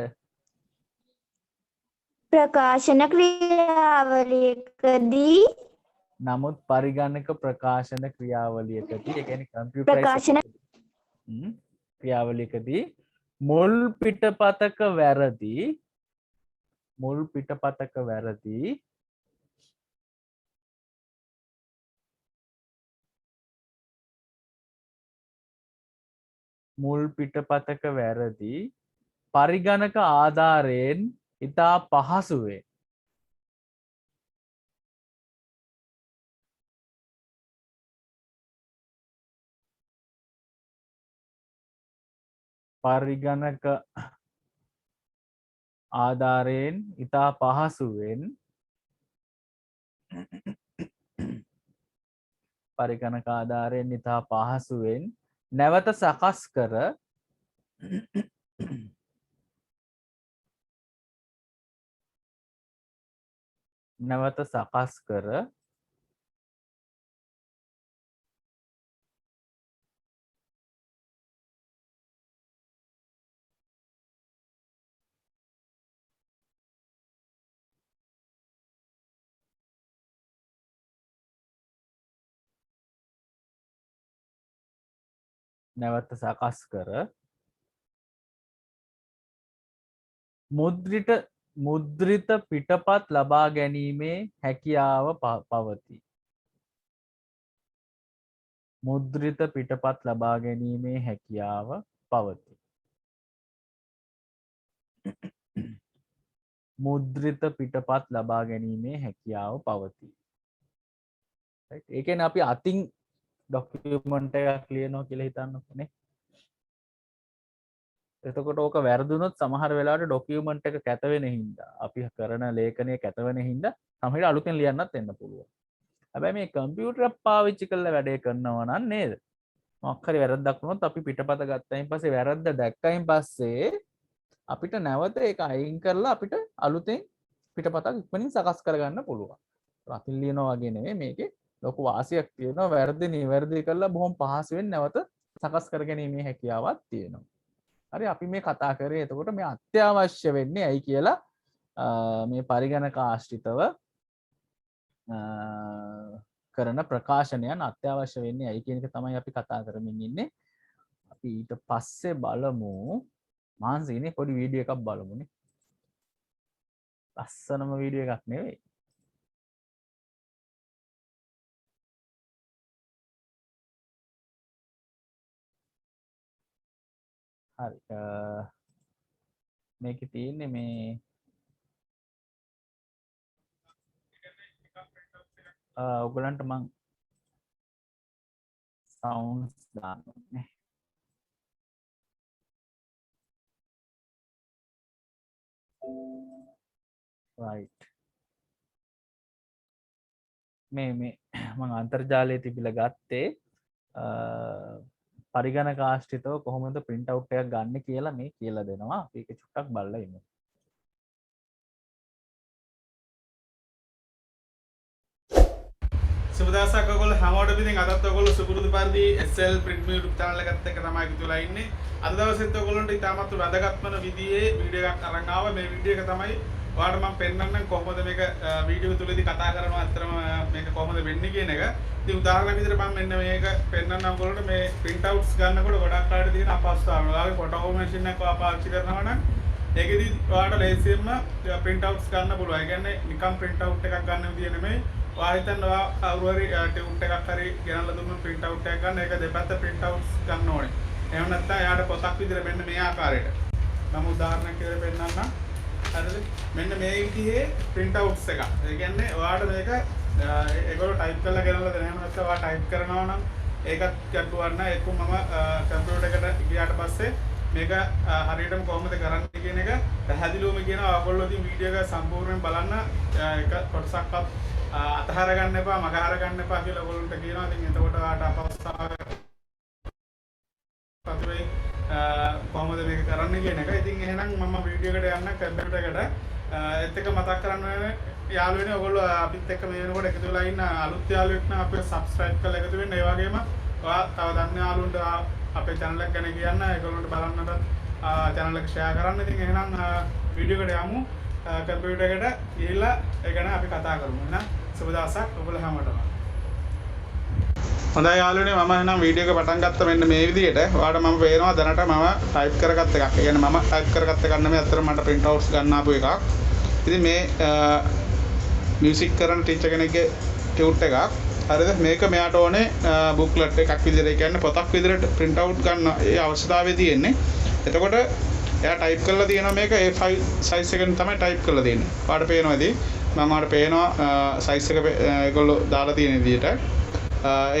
ප්‍රකාශන ක්‍රියාවලියකදී නමුත් පරිගණක ප්‍රකාශන ක්‍රියාවලියකදී ඒ කියන්නේ කම්පියුටරයිස් ප්‍රකාශන ක්‍රියාවලියකදී මුල් පිටපතක වැරදි පරිගණක ආධාරයෙන් ඉතා පහසුවෙන් නැවත සකස් කර මුද්‍රිත පිටපත් ලබා ගැනීමේ හැකියාව පවතී. මුද්‍රිත පිටපත් ලබා ගැනීමේ හැකියාව පවතී. right? ඒ කියන්නේ අපි අතින් ඩොකියුමන්ට් එකක් ලියනවා කියලා හිතන්නකෝනේ. එතකොට ඕක වැරදුනොත් සමහර වෙලාවට ඩොකියුමන්ට් එක කැත වෙන හින්දා අපි කරන ලේඛනය කැත වෙන හින්දා සමහරවිට අලුතෙන් ලියන්නත් එන්න පුළුවන්. හැබැයි මේ කම්පියුටර් පාවිච්චි කරලා වැඩේ කරනවා නම් නේද? මොකක් හරි වැරද්දක් වුණොත් අපි පිටපත ගත්තයින් පස්සේ වැරද්ද දැක්කයින් පස්සේ අපිට නැවත ඒක අයින් කරලා අපිට අලුතෙන් පිටපතක් ඉක්මනින් සකස් කරගන්න පුළුවන්. අතින් ලියනවා වගේ නෙවෙයි මේකේ ලොකු වාසියක් තියෙනවා. වැරදි නිවැරදි කරලා බොහොම පහසුවෙන් නැවත සකස් කරගැනීමේ හැකියාවක් තියෙනවා. හරි අපි මේ කතා කරේ එතකොට මේ අත්‍යවශ්‍ය වෙන්නේ ඇයි කියලා මේ පරිගණක ආශ්‍රිතව කරන ප්‍රකාශනයන් අත්‍යවශ්‍ය වෙන්නේ ඇයි කියන එක තමයි අපි කතා කරමින් ඉන්නේ. අපි ඊට පස්සේ බලමු මාන්සිනේ පොඩි වීඩියෝ එකක් බලමුනේ. ලස්සනම වීඩියෝ එකක් නෙවෙයි. හරි මේකේ තියෙන්නේ මේ ඔයගලන්ට මං සවුන්ඩ්ස් දාන්නේ right මේ මම අන්තර්ජාලයේ තිබිලා ගත්තේ පරිගණක ආශ්‍රිතව කොහොමද print out එකක් ගන්න කියලා මේ කියලා දෙනවා. අපි ඒක චුට්ටක් බලලා ඉමු. සුබදවසක් ඔයගොල්ලෝ හැමෝටම ඉතින් අදත් ඔයගොල්ලෝ සුපුරුදු පරිදි SL print YouTube channel එකත් එක්ක තමයි ඉතුරුලා ඉන්නේ. අද දවසෙත් ඔයගොල්ලන්ට ඉතාමත් වැදගත් වෙන විදිහේ වීඩියෝ එකක් අරන් ආවා. මේ වීඩියෝ එක තමයි ඔයාලට මම පෙන්නන්නම් කොහොමද මේක වීඩියෝ තුලදී කතා කරනවා අත්‍තරම මේක කොහොමද වෙන්නේ කියන එක. ඉතින් උදාහරණයක් විදිහට මම මෙන්න මේක පෙන්නන්නම් ඔයගොල්ලන්ට මේ print outs ගන්නකොට ගොඩක් අයට තියෙන අපහසුතාවය. ඔයාලගේ ෆොටෝ මැෂින් එකක් පාවිච්චි කරනවා නම් ඒකෙදි ඔයාලට ලේසියෙන්ම print outs ගන්න පුළුවන්. ඒ කියන්නේ නිකම් print out එකක් ගන්න විදිය නෙමෙයි. ඔයා හිතනවා කවුරු හරි ටියුට් එකක් හරි ගෙනල්ලා දුන්නොත් print out එකක් ගන්න. ඒක දෙපැත්ත print outs ගන්න ඕනේ. එහෙම නැත්නම් එයාට පොතක් විදිහට මෙන්න මේ ආකාරයට. මම උදාහරණයක් කියලා පෙන්නන්නම්. හරිද? මෙන්න මේ විදිහේ print outs එකක්. ඒ කියන්නේ ඔයාට මේක ඒගොල්ලෝ ටයිප් කරලා ගෙනල්ලා දෙන. එහෙම නැත්නම් ඔයා ටයිප් කරනවා නම් ඒකත් ගැටලුවක් නැහැ. ඒක මම කම්පියුටර් එකට ගියාට පස්සේ මේක හරියටම කොහොමද කරන්නේ කියන එක පැහැදිලිවම කියනවා. ඔයගොල්ලෝ ඉතින් වීඩියෝ එක සම්පූර්ණයෙන් බලන්න එක කොටසක්වත් අතහර ගන්න එපා, මගහර ගන්න එපා කියලා ඔයගොල්ලන්ට කියනවා. ඉතින් එතකොට ඔයාට අපහසුතාවයක් පතුවේ කොහොමද මේක කරන්න කියන එක. ඉතින් එහෙනම් මම වීඩියෝ එකට යන්න කම්පියුටර් එකට ඒත් එක මතක් කරන්න ඕනේ යාළුවනේ ඔයගොල්ලෝ අපිත් එක්ක මේ වෙනකොට එකතු වෙලා ඉන්න අලුත් යාළුවෙක් නම් අපිට subscribe කරලා එකතු වෙන්න. ඒ වගේම ඔයා තව දන්න යාළුවන්ට අපේ channel එක ගැන කියන්න, ඒගොල්ලන්ට බලන්නත් channel එක share කරන්න. ඉතින් එහෙනම් වීඩියෝ එකට යමු. කම්පියුටර් එකට ගිහිල්ලා ඒ ගැන අපි කතා කරමු. එහෙනම් සුබ දවසක් ඔයගොල්ලෝ හැමෝටම. හොඳයි යාළුවනේ මම එහෙනම් වීඩියෝ එක පටන් ගත්තා මෙන්න මේ විදිහට. ඔයාලට මම පේනවා දැනට මම ටයිප් කරගත්ත එකක්. ඒ කියන්නේ මම ටයිප් කරගත්ත එකක් නෙමෙයි අතට මට print outs ගන්න ආපු එකක්. ඉතින් මේ මියුසික් කරන ටීචර් කෙනෙක්ගේ ටියුට් එකක්. හරිද? මේක මෙයාට ඕනේ බුක්ලට් එකක් විදිහට. ඒ කියන්නේ පොතක් විදිහට print out ගන්න ඒ අවශ්‍යතාවය තියෙන්නේ. එතකොට එයා ටයිප් කරලා තියෙනවා මේක A5 size එකෙන් තමයි ටයිප් කරලා තියෙන්නේ. ඔයාලට පේනවා ඉතින් මම ඔයාලට පේනවා size එක ඒගොල්ලෝ දාලා තියෙන විදිහට.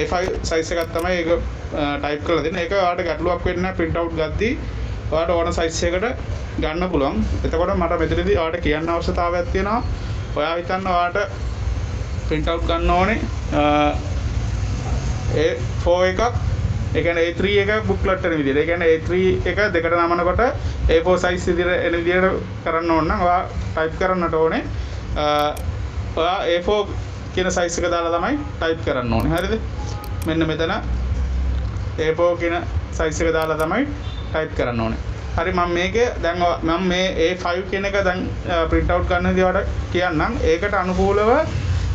A5 size එකක් තමයි ඒක ටයිප් කරලා දෙන්නේ. ඒක ඔයාලට ගැටලුවක් වෙන්නේ නැහැ print out ගද්දී. ඔයාලට ඕන size එකකට ගන්න පුළුවන්. එතකොට මට මෙතනදී ඔයාලට කියන්න අවශ්‍යතාවයක් තියෙනවා. ඔයා හිතන්න ඔයාලට print out ගන්න ඕනේ A4 එකක්. ඒ කියන්නේ A3 එක බුක්ලට් වෙන විදිහට. ඒ කියන්නේ A3 එක දෙකට නමනකොට A4 size විදිහට එන විදිහට කරන්න ඕන නම් ඔයා ටයිප් කරන්නට ඕනේ. ඔයා A4 කියන size එක දාලා තමයි ටයිප් කරන්න ඕනේ. හරිද? මෙන්න මෙතන A4 කියන size එක දාලා තමයි ටයිප් කරන්න ඕනේ. හරි මම මේකේ දැන් මම මේ A5 කියන එක දැන් print out ගන්න විදිහට කියන්නම්. ඒකට අනුකූලව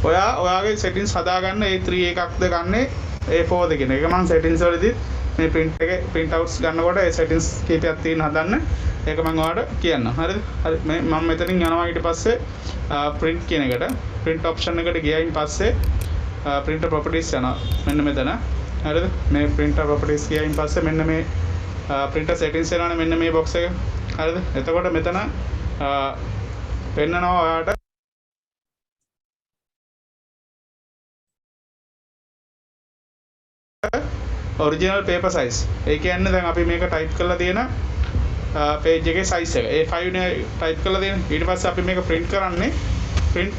ඔයාගේ settings හදාගන්න A3 එකක්ද ගන්නේ A4ද කියන එක. මම settings වලදී මේ print outs ගන්නකොට ඒ settings කීපයක් තියෙන හදන්න. ඒක මම ඔයාලට කියන්නම්. හරිද? හරි මම මෙතනින් යනවා ඊට පස්සේ print කියන එකට print option එකට ගියායින් පස්සේ printer properties යනවා. මෙන්න මෙතන. හරිද? මේ printer properties ගියායින් පස්සේ මෙන්න මේ printer settings එනවනේ මෙන්න මේ box එක. හරිද? එතකොට මෙතන පෙන්නනවා ඔයාට ඔරිජිනල් පේපර් සයිස්. ඒ කියන්නේ දැන් අපි මේක ටයිප් කරලා තියෙන පේජ් එකේ සයිස් එක. A5 නේ ටයිප් කරලා තියෙන. ඊට පස්සේ අපි මේක print කරන්නේ print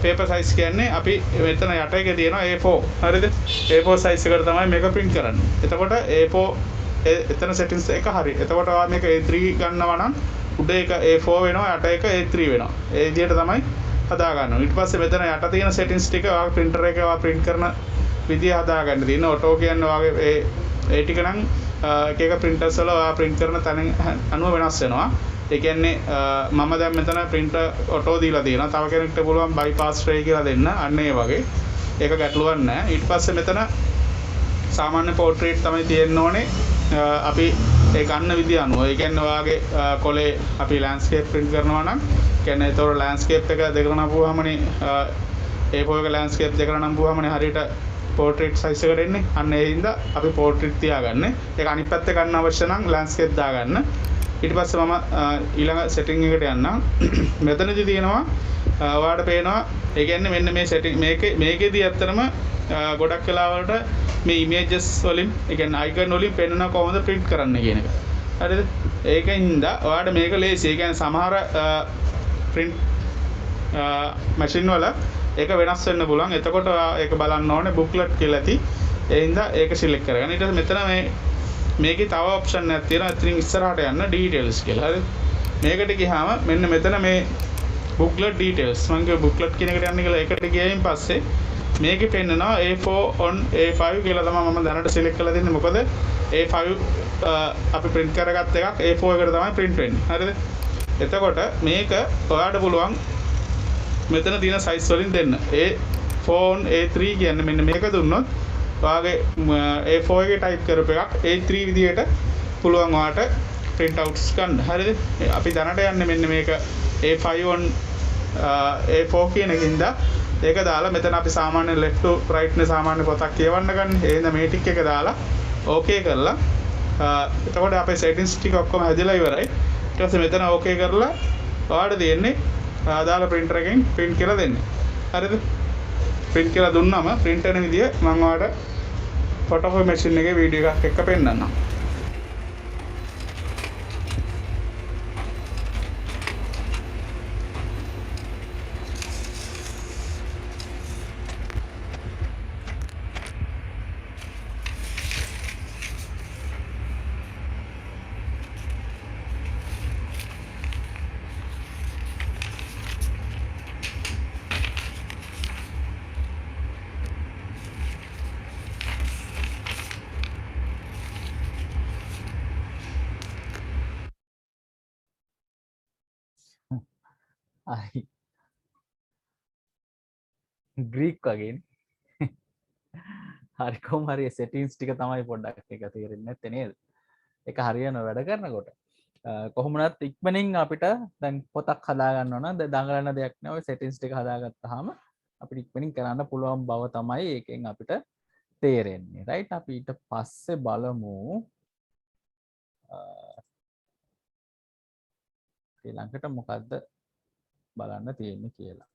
paper size කියන්නේ අපි මෙතන යට එකේ තියෙනවා A4. හරිද? A4 size එකට තමයි මේක print කරන්නේ. එතකොට A4 එතන settings එක හරි. එතකොට ඔයා මේක A3 ගන්නවා නම් උඩ එක A4 වෙනවා යට එක A3 වෙනවා. ඒ විදිහට තමයි හදා ගන්නවා. ඊට පස්සේ මෙතන යට තියෙන settings ටික ඔයා printer එකේ ඔයා print කරන විදිය හදා ගන්න තියෙන ඔටෝ කියන්නේ ඔයාගේ ඒ ටික නම් එක එක printers වල ඔයා print කරන තැන අනුව වෙනස් වෙනවා. ඒ කියන්නේ මම දැන් මෙතන printer ඔටෝ දීලා තියෙනවා. තව කෙනෙක්ට පුළුවන් bypass tray කියලා දෙන්න. අන්න ඒ වගේ. ඒක ගැටලුවක් නැහැ. ඊට පස්සේ මෙතන සාමාන්‍ය portrait තමයි තියෙන්න ඕනේ. අපි ඒ ගන්න විදිය අනුව. ඒ කියන්නේ ඔයාගේ කොලේ අපි landscape print කරනවා නම් කියන්නේ ඒතොර landscape එක දෙකට නම්බුවාමනේ A4 එක landscape දෙකට නම්බුවාමනේ හරියට portrait size එකට එන්නේ. අන්න ඒ හින්දා අපි portrait තියාගන්නේ. ඒක අනිත් පැත්තේ ගන්න අවශ්‍ය නම් landscape දාගන්න. ඊට පස්සේ මම ඊළඟ setting එකට යන්නම්. මෙතනදී තියෙනවා ඔයාලට පේනවා ඒ කියන්නේ මෙන්න මේ setting මේකේදී ඇත්තටම ගොඩක් වෙලාවලට මේ images වලින් ඒ කියන්නේ icon වලින් පෙන්වන කොහොමද print කරන්න කියන එක. හරිද? ඒකින්ද ඔයාලට මේක ලේසි. ඒ කියන්නේ සමහර print machine වල ඒක වෙනස් වෙන්න පුළුවන්. එතකොට ඒක බලන්න ඕනේ booklet කියලා ඇති. ඒ හින්දා ඒක select කරගන්න. ඊට පස්සේ මෙතන මේකේ තව option එකක් තියෙනවා. ඉතින් ඉස්සරහට යන්න details කියලා. හරිද? මේකට ගියාම මෙන්න මෙතන මේ booklet details මම කිව්වා booklet කියන එකට යන්න කියලා. ඒකට ගියයින් පස්සේ මේකේ පෙන්නනවා A4 on A5 කියලා තමයි මම දැනට select කරලා දෙන්නේ. මොකද A5 අපි print කරගත්ත එකක් A4 එකට තමයි print වෙන්නේ. හරිද? එතකොට මේක ඔයාලට පුළුවන් මෙතන තියෙන size වලින් දෙන්න. A4 on A3 කියන්නේ මෙන්න මේක දුන්නොත් ඔයාගේ A4 එකේ type කරපු එකක් A3 විදියට පුළුවන් ඔයාලට print outs ගන්න. හරිද? අපි දැනට යන්නේ මෙන්න මේක A5 on A4 කියන එකින්ද ඒක දාලා මෙතන අපි සාමාන්‍ය left to right නේ සාමාන්‍ය පොතක් කියවන්න ගන්න. ඒ හින්දා මේ ටික එක දාලා okay කරලා එතකොට අපේ settings ටික ඔක්කොම හැදලා ඉවරයි. ඊට පස්සේ මෙතන okay කරලා ඔයාලට දෙන්නේ ආදාළ printer එකෙන් print කියලා දෙන්නේ. හරිද? print කියලා දුන්නාම print වෙන විදිය මම ඔයාලට photocopy machine එකේ වීඩියෝ එකක් එක්ක පෙන්නන්නම්. හරි ග්‍රීක් වගේ හරි කොහොම හරි settings ටික තමයි පොඩ්ඩක් එක තේරෙන්නේ නැත්තේ නේද? ඒක හරියන වැඩ කරනකොට කොහොමවත් ඉක්මනින් අපිට දැන් පොතක් හදා ගන්නවා නම් දඟලන දෙයක් නෑ. ඔය settings ටික හදාගත්තාම අපිට ඉක්මනින් කරන්න පුළුවන් බව තමයි ඒකෙන් අපිට තේරෙන්නේ. right? අපි ඊට පස්සේ බලමු ඊළඟට මොකද්ද බලන්න තියෙන්නේ කියලා.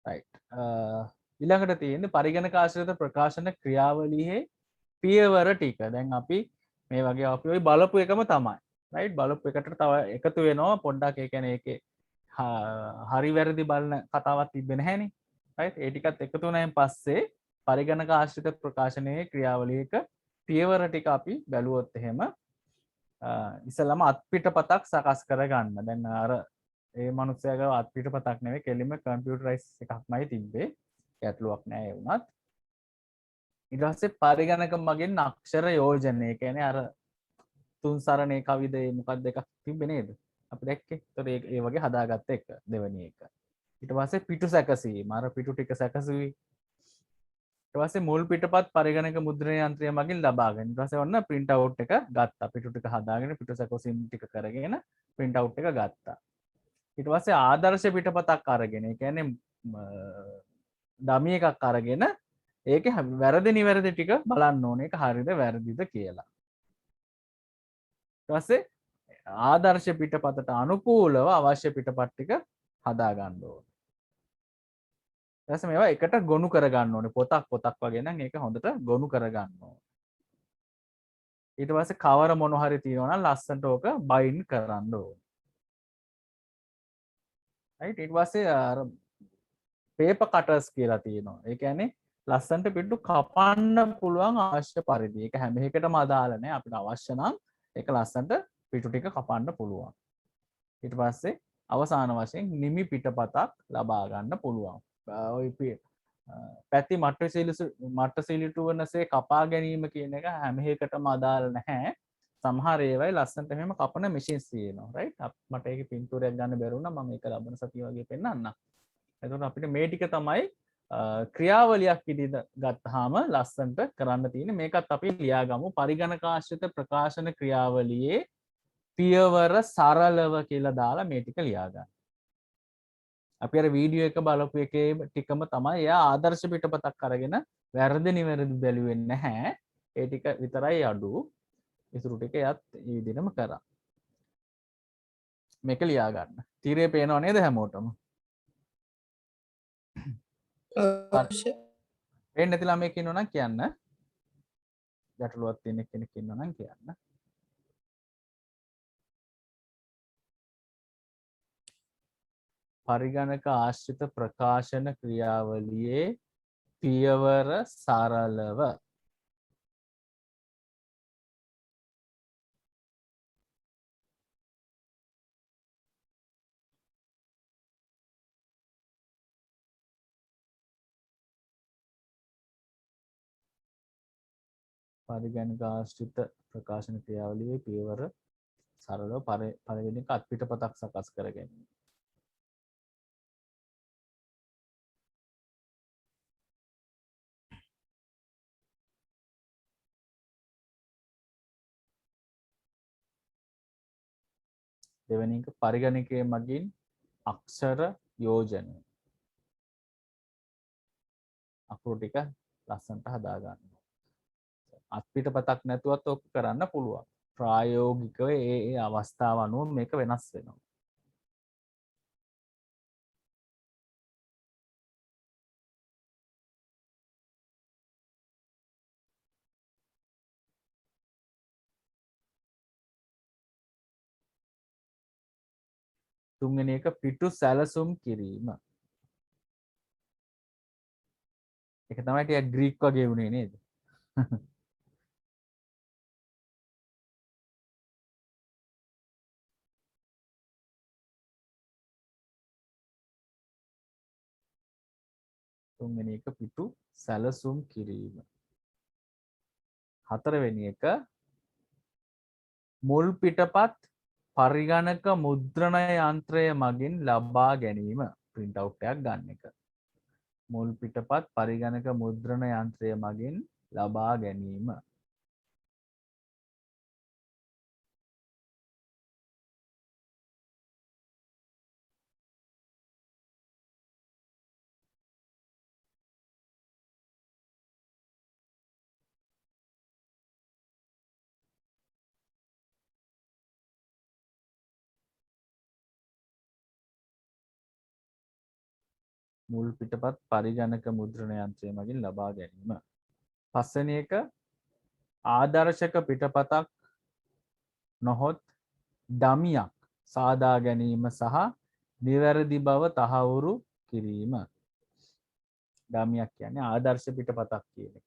right. ඊළඟට තියෙන්නේ පරිගණක ආශ්‍රිත ප්‍රකාශන ක්‍රියාවලියේ පියවර ටික. දැන් අපි මේ වගේ අපි ওই බලපු එකම තමයි. right? බලපු එකට තව එකතු වෙනවා පොඩ්ඩක්. ඒ කියන්නේ ඒකේ හරි වැරදි බලන කතාවක් තිබෙන්නේ නැහැනේ. right? ඒ ටිකත් එකතු වුණායින් පස්සේ පරිගණක ආශ්‍රිත ප්‍රකාශනයේ ක්‍රියාවලියක පියවර ටික අපි බැලුවොත් එහෙම ඉස්සලම අත්පිටපතක් සකස් කරගන්න. දැන් අර ඒ මනුස්සයාගේ අත්පිටපතක් නෙවෙයි කෙලින්ම කම්පියුටරයිස් එකක්මයි තිබ්බේ. ගැටලුවක් නෑ ඒ වුණත්. ඊට පස්සේ පරිගණක මගින් අක්ෂර යෝජනය. ඒ කියන්නේ අර තුන් සරණේ කවිද මොකක්ද එකක් තිබ්බේ නේද? අපි දැක්කේ. ඒතර ඒ වගේ හදාගත්ත එක දෙවෙනි එක. ඊට පස්සේ පිටු සැකසීම. අර පිටු ටික සැකසුවි. ඊට පස්සේ මුල් පිටපත් පරිගණක මුද්‍රණ යන්ත්‍රය මගින් ලබා ගන්න. ඊට පස්සේ ඔන්න print out එක ගත්තා. පිටු ටික හදාගෙන පිටු සැකසීම ටික කරගෙන print out එක ගත්තා. ඊට පස්සේ ආදර්ශ පිටපතක් අරගෙන, ඒ කියන්නේ ඩමි එකක් අරගෙන ඒකේ වැරදි නිවැරදි ටික බලන්න ඕනේ. ඒක හරිද වැරදිද කියලා. ඊට පස්සේ ආදර්ශ පිටපතට අනුකූලව අවශ්‍ය පිටපත් ටික හදා ගන්න ඕනේ. ඊට පස්සේ මේවා එකට ගොනු කර ගන්න ඕනේ. පොතක් වගේ නම් ඒක හොඳට ගොනු කර ගන්න ඕනේ. ඊට පස්සේ කවර මොන හරි තියෙනවා නම් ලස්සනට ඕක බයින්ඩ් කරන්න ඕනේ. රයිට් ඊට පස්සේ අර පේපර් කටර්ස් කියලා තියෙනවා. ඒ කියන්නේ ලස්සනට පිටු කපන්න පුළුවන් අවශ්‍ය පරිදි. ඒක හැම එකටම අදාළ නැහැ. අපිට අවශ්‍ය නම් ඒක ලස්සනට පිටු ටික කපන්න පුළුවන්. ඊට පස්සේ අවසාන වශයෙන් නිමි පිටපතක් ලබා ගන්න පුළුවන්. ඔය පැති මට්ට සිලිටු වනසේ කපා ගැනීම කියන එක හැම එකටම අදාළ නැහැ. සමහර ඒවායි ලස්සනට මෙහෙම කපන මැෂින්ස් තියෙනවා. රයිට් මට ඒකේ පින්තූරයක් ගන්න බැරුණා. මම ඒක ලබන සතිය වගේ පෙන්නන්නම්. එතකොට අපිට මේ ටික තමයි ක්‍රියාවලියක් විදිහට ගත්තාම ලස්සනට කරන්න තියෙන්නේ. මේකත් අපි ලියාගමු. පරිගණකාශ්‍රිත ප්‍රකාශන ක්‍රියාවලියේ පියවර සරලව කියලා දාලා මේ ටික ලියා ගන්න. අපි අර වීඩියෝ එක බලපු එකේ ටිකම තමයි එයා ආදර්ශ පිටපතක් අරගෙන වැරදි නිවැරදි බැලුවේ නැහැ. ඒ ටික විතරයි අඩු. ඉතුරු ටික එයාත් මේ විදිහටම කරා. මේක ලියා ගන්න. තීරය පේනව නේද හැමෝටම? පේන්නේ නැති ළමයෙක් ඉන්නවනම් කියන්න. ගැටලුවක් තියෙන කෙනෙක් ඉන්නවනම් කියන්න. පරිගණක ආශ්‍රිත ප්‍රකාශන ක්‍රියාවලියේ පියවර සරලව පරිගණක ආශ්‍රිත ප්‍රකාශන ක්‍රියාවලියේ පියවර සරලව පළවෙනි එක අත්පිටපතක් සකස් කර ගැනීම. දෙවෙනි එක පරිගණකයේ මගින් අක්ෂර යෝජනය. අකුරු ටික ලස්සනට හදා ගන්න. අත්පිටපතක් නැතුවත් ඔක් කරන්න පුළුවන්. ප්‍රායෝගිකව ඒ අවස්ථාව අනුව මේක වෙනස් වෙනවා. තුන්වෙනි එක පිටු සැලසුම් කිරීම. ඒක තමයි ටිකක් ග්‍රීක් වගේ වුණේ නේද? තුන්වෙනි එක පිටු සැලසුම් කිරීම. හතරවෙනි එක මුල් පිටපත් පරිගණක මුද්‍රණ යන්ත්‍රය මගින් ලබා ගැනීම. print out එකක් ගන්න එක. මුල් පිටපත් පරිගණක මුද්‍රණ යන්ත්‍රය මගින් ලබා ගැනීම. මුල් පිටපත් පරිගණක මුද්‍රණ යන්ත්‍රය මගින් ලබා ගැනීම. පස්වෙනි එක ආදර්ශක පිටපතක් නොහොත් ඩමියක් සාදා ගැනීම සහ නිවැරදි බව තහවුරු කිරීම. ඩමියක් කියන්නේ ආදර්ශ පිටපතක් කියන එක.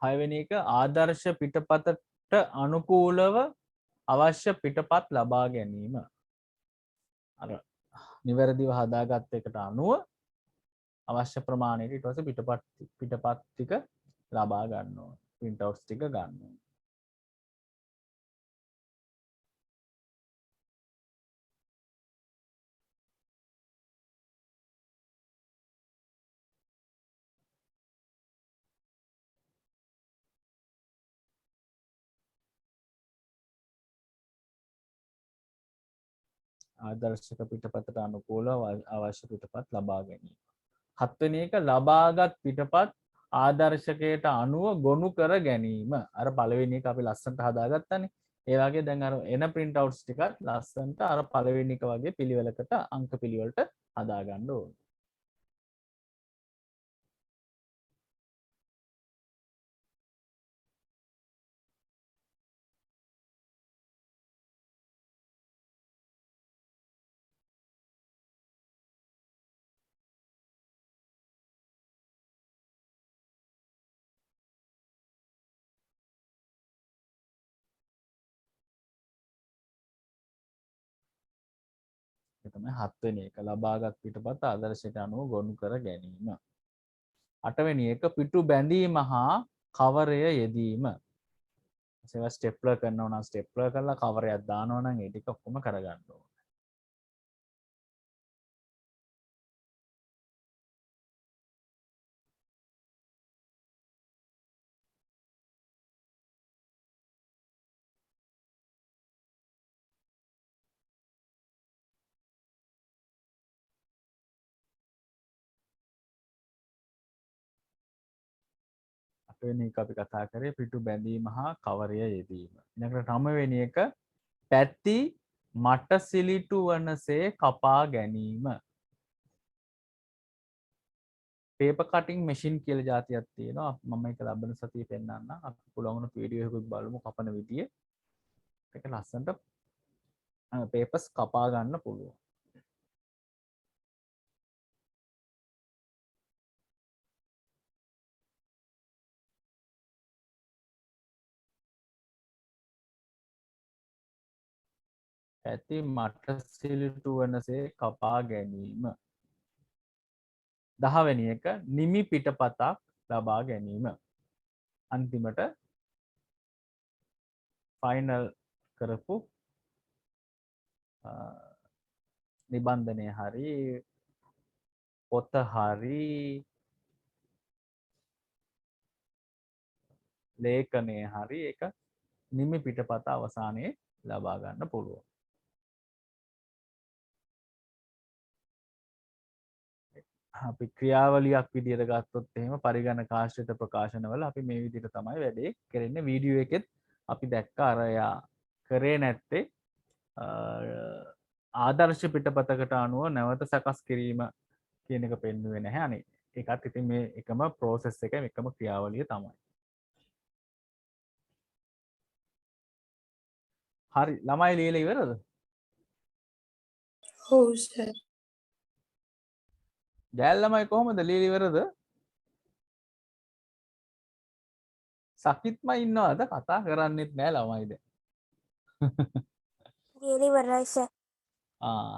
6 වෙනි එක ආදර්ශ පිටපතට අනුකූලව අවශ්‍ය පිටපත් ලබා ගැනීම. අර නිවැරදිව හදාගත් එකට අනුව අවශ්‍ය ප්‍රමාණයට ඊට පස්සේ පිටපත් ටික ලබා ගන්න ඕන. print outs ටික ගන්න ඕන. ආදර්ශක පිටපතට අනුකූලව අවශ්‍ය පිටපත් ලබා ගැනීම. 7 වෙනි එක ලබාගත් පිටපත් ආදර්ශකයට අනුව ගොනු කර ගැනීම. අර පළවෙනි එක අපි ලස්සනට හදාගත්තානේ. ඒ වගේ දැන් අර එන print outs ටිකත් ලස්සනට අර පළවෙනි එක වගේ පිළිවෙලකට අංක පිළිවෙලට හදා ගන්න ඕනේ. ඒ තමයි 7 වෙනි එක ලබාගත් පිටපත් ආදර්ශයට අනුව ගොනු කර ගැනීම. 8 වෙනි එක පිටු බැඳීම හා කවරය යෙදීම. ඒවා ස්ටෙප්ලර් කරනවා නම් ස්ටෙප්ලර් කරලා කවරයක් දානවා නම් ඒ ටික ඔක්කොම කරගන්න ඕනේ. වෙනි එක අපි කතා කරේ පිටු බැඳීම හා කවරය යෙදීම. ඊළඟට 9 වෙනි එක පැති මට සිලිටු වනසේ කපා ගැනීම. පේපර් කටින් මැෂින් කියලා જાතියක් තියෙනවා. මම ඒක ලබන සතියේ පෙන්නන්න. අපි පුළුවන් වුණොත් වීඩියෝ එකකුත් බලමු කපන විදිය. ඒක ලස්සනට පේපර්ස් කපා ගන්න පුළුවන්. ඇති මට සිලිටු වනසේ කපා ගැනීම. 10 වෙනි එක නිමි පිටපතක් ලබා ගැනීම. අන්තිමට ෆයිනල් කරපු නිබන්ධනය හරි පොත හරි ලේඛනය හරි එක නිමි පිටපත අවසානයේ ලබා ගන්න පුළුවන්. අපි ක්‍රියාවලියක් විදිහට ගත්තොත් එහෙම පරිගණක ආශ්‍රිත ප්‍රකාශනවල අපි මේ විදිහට තමයි වැඩේ කරන්නේ. වීඩියෝ එකෙත් අපි දැක්ක අර යා කරේ නැත්තේ ආදර්ශ පිටපතකට අනුව නැවත සකස් කිරීම කියන එක පෙන්වුවේ නැහැ. අනේ ඒකත් ඉතින් මේ එකම process එක එකම ක්‍රියාවලිය තමයි. හරි ළමයි ලියලා ඉවරද? ඔව් සර්. ගෑල් ළමයි කොහොමද ලියලා ඉවරද? සකිත්ම ඉන්නවද? කතා කරන්නෙත් නෑ ළමයි දැන්. ලියලා ඉවරයි සර්.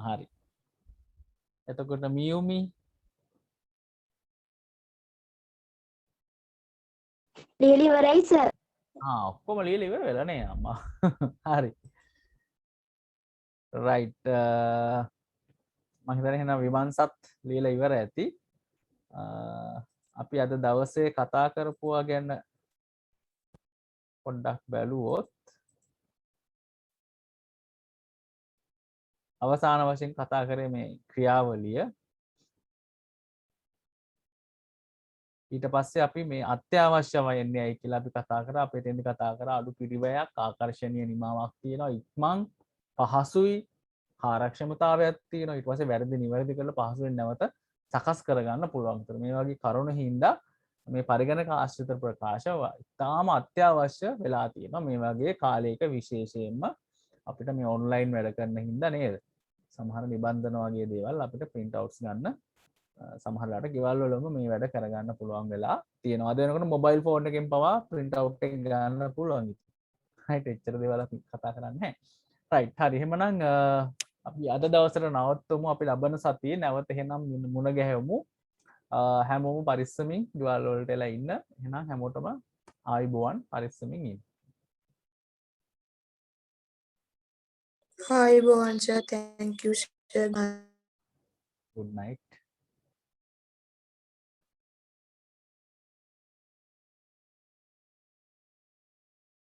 හරි. එතකොට මියුමි ලියලා ඉවරයි සර්. ඔක්කොම ලියලා ඉවර වෙලා නේ අම්මා. හරි. රයිට් මම හිතන්නේ එහෙනම් විමර්ශත් ලියලා ඉවර ඇති. අපි අද දවසේ කතා කරපුවා ගැන පොඩ්ඩක් බැලුවොත් අවසාන වශයෙන් කතා කරේ මේ ක්‍රියාවලිය. ඊට පස්සේ අපි මේ අත්‍යවශ්‍ය වෙන්නේ ඇයි කියලා අපි කතා කරා. අපේ තෙන්දි කතා කරා අඩු පිරිවැයක් ආකර්ෂණීය නිමාවක් තියෙනවා. ඉක්මන් පහසුයි කාර්යක්ෂමතාවයක් තියෙනවා. ඊට පස්සේ වැරදි නිවැරදි කරලා පහසුවෙන් නැවත සකස් කරගන්න පුළුවන්. මේ වගේ කරුණු හින්දා මේ පරිගණක ආශ්‍රිත ප්‍රකාශ ඉතාම අත්‍යවශ්‍ය වෙලා තියෙනවා. මේ වගේ කාලයක විශේෂයෙන්ම අපිට මේ ඔන්ලයින් වැඩ කරන හින්දා නේද? සමහර නිබන්ධන වගේ දේවල් අපිට print outs ගන්න සමහරලාට ගෙවල් වලම මේ වැඩ කරගන්න පුළුවන් වෙලා තියෙනවා. අද වෙනකොට මොබයිල් ෆෝන් එකෙන් පවා print out එක ගන්න පුළුවන්. right එච්චර දේවල් අපි කතා කරන්නේ නැහැ. right හරි එහෙමනම් අපි අද දවසට නවත්වමු. අපි ලබන සතියේ නැවත එහෙනම් මුණ ගැහෙමු. හැමෝම පරිස්සමින් ගෙවල් වලට එලා ඉන්න. එහෙනම් හැමෝටම ආයුබෝවන් පරිස්සමින් ඉන්න. Hi, Bhuvan sir. Thank you, sir. good night.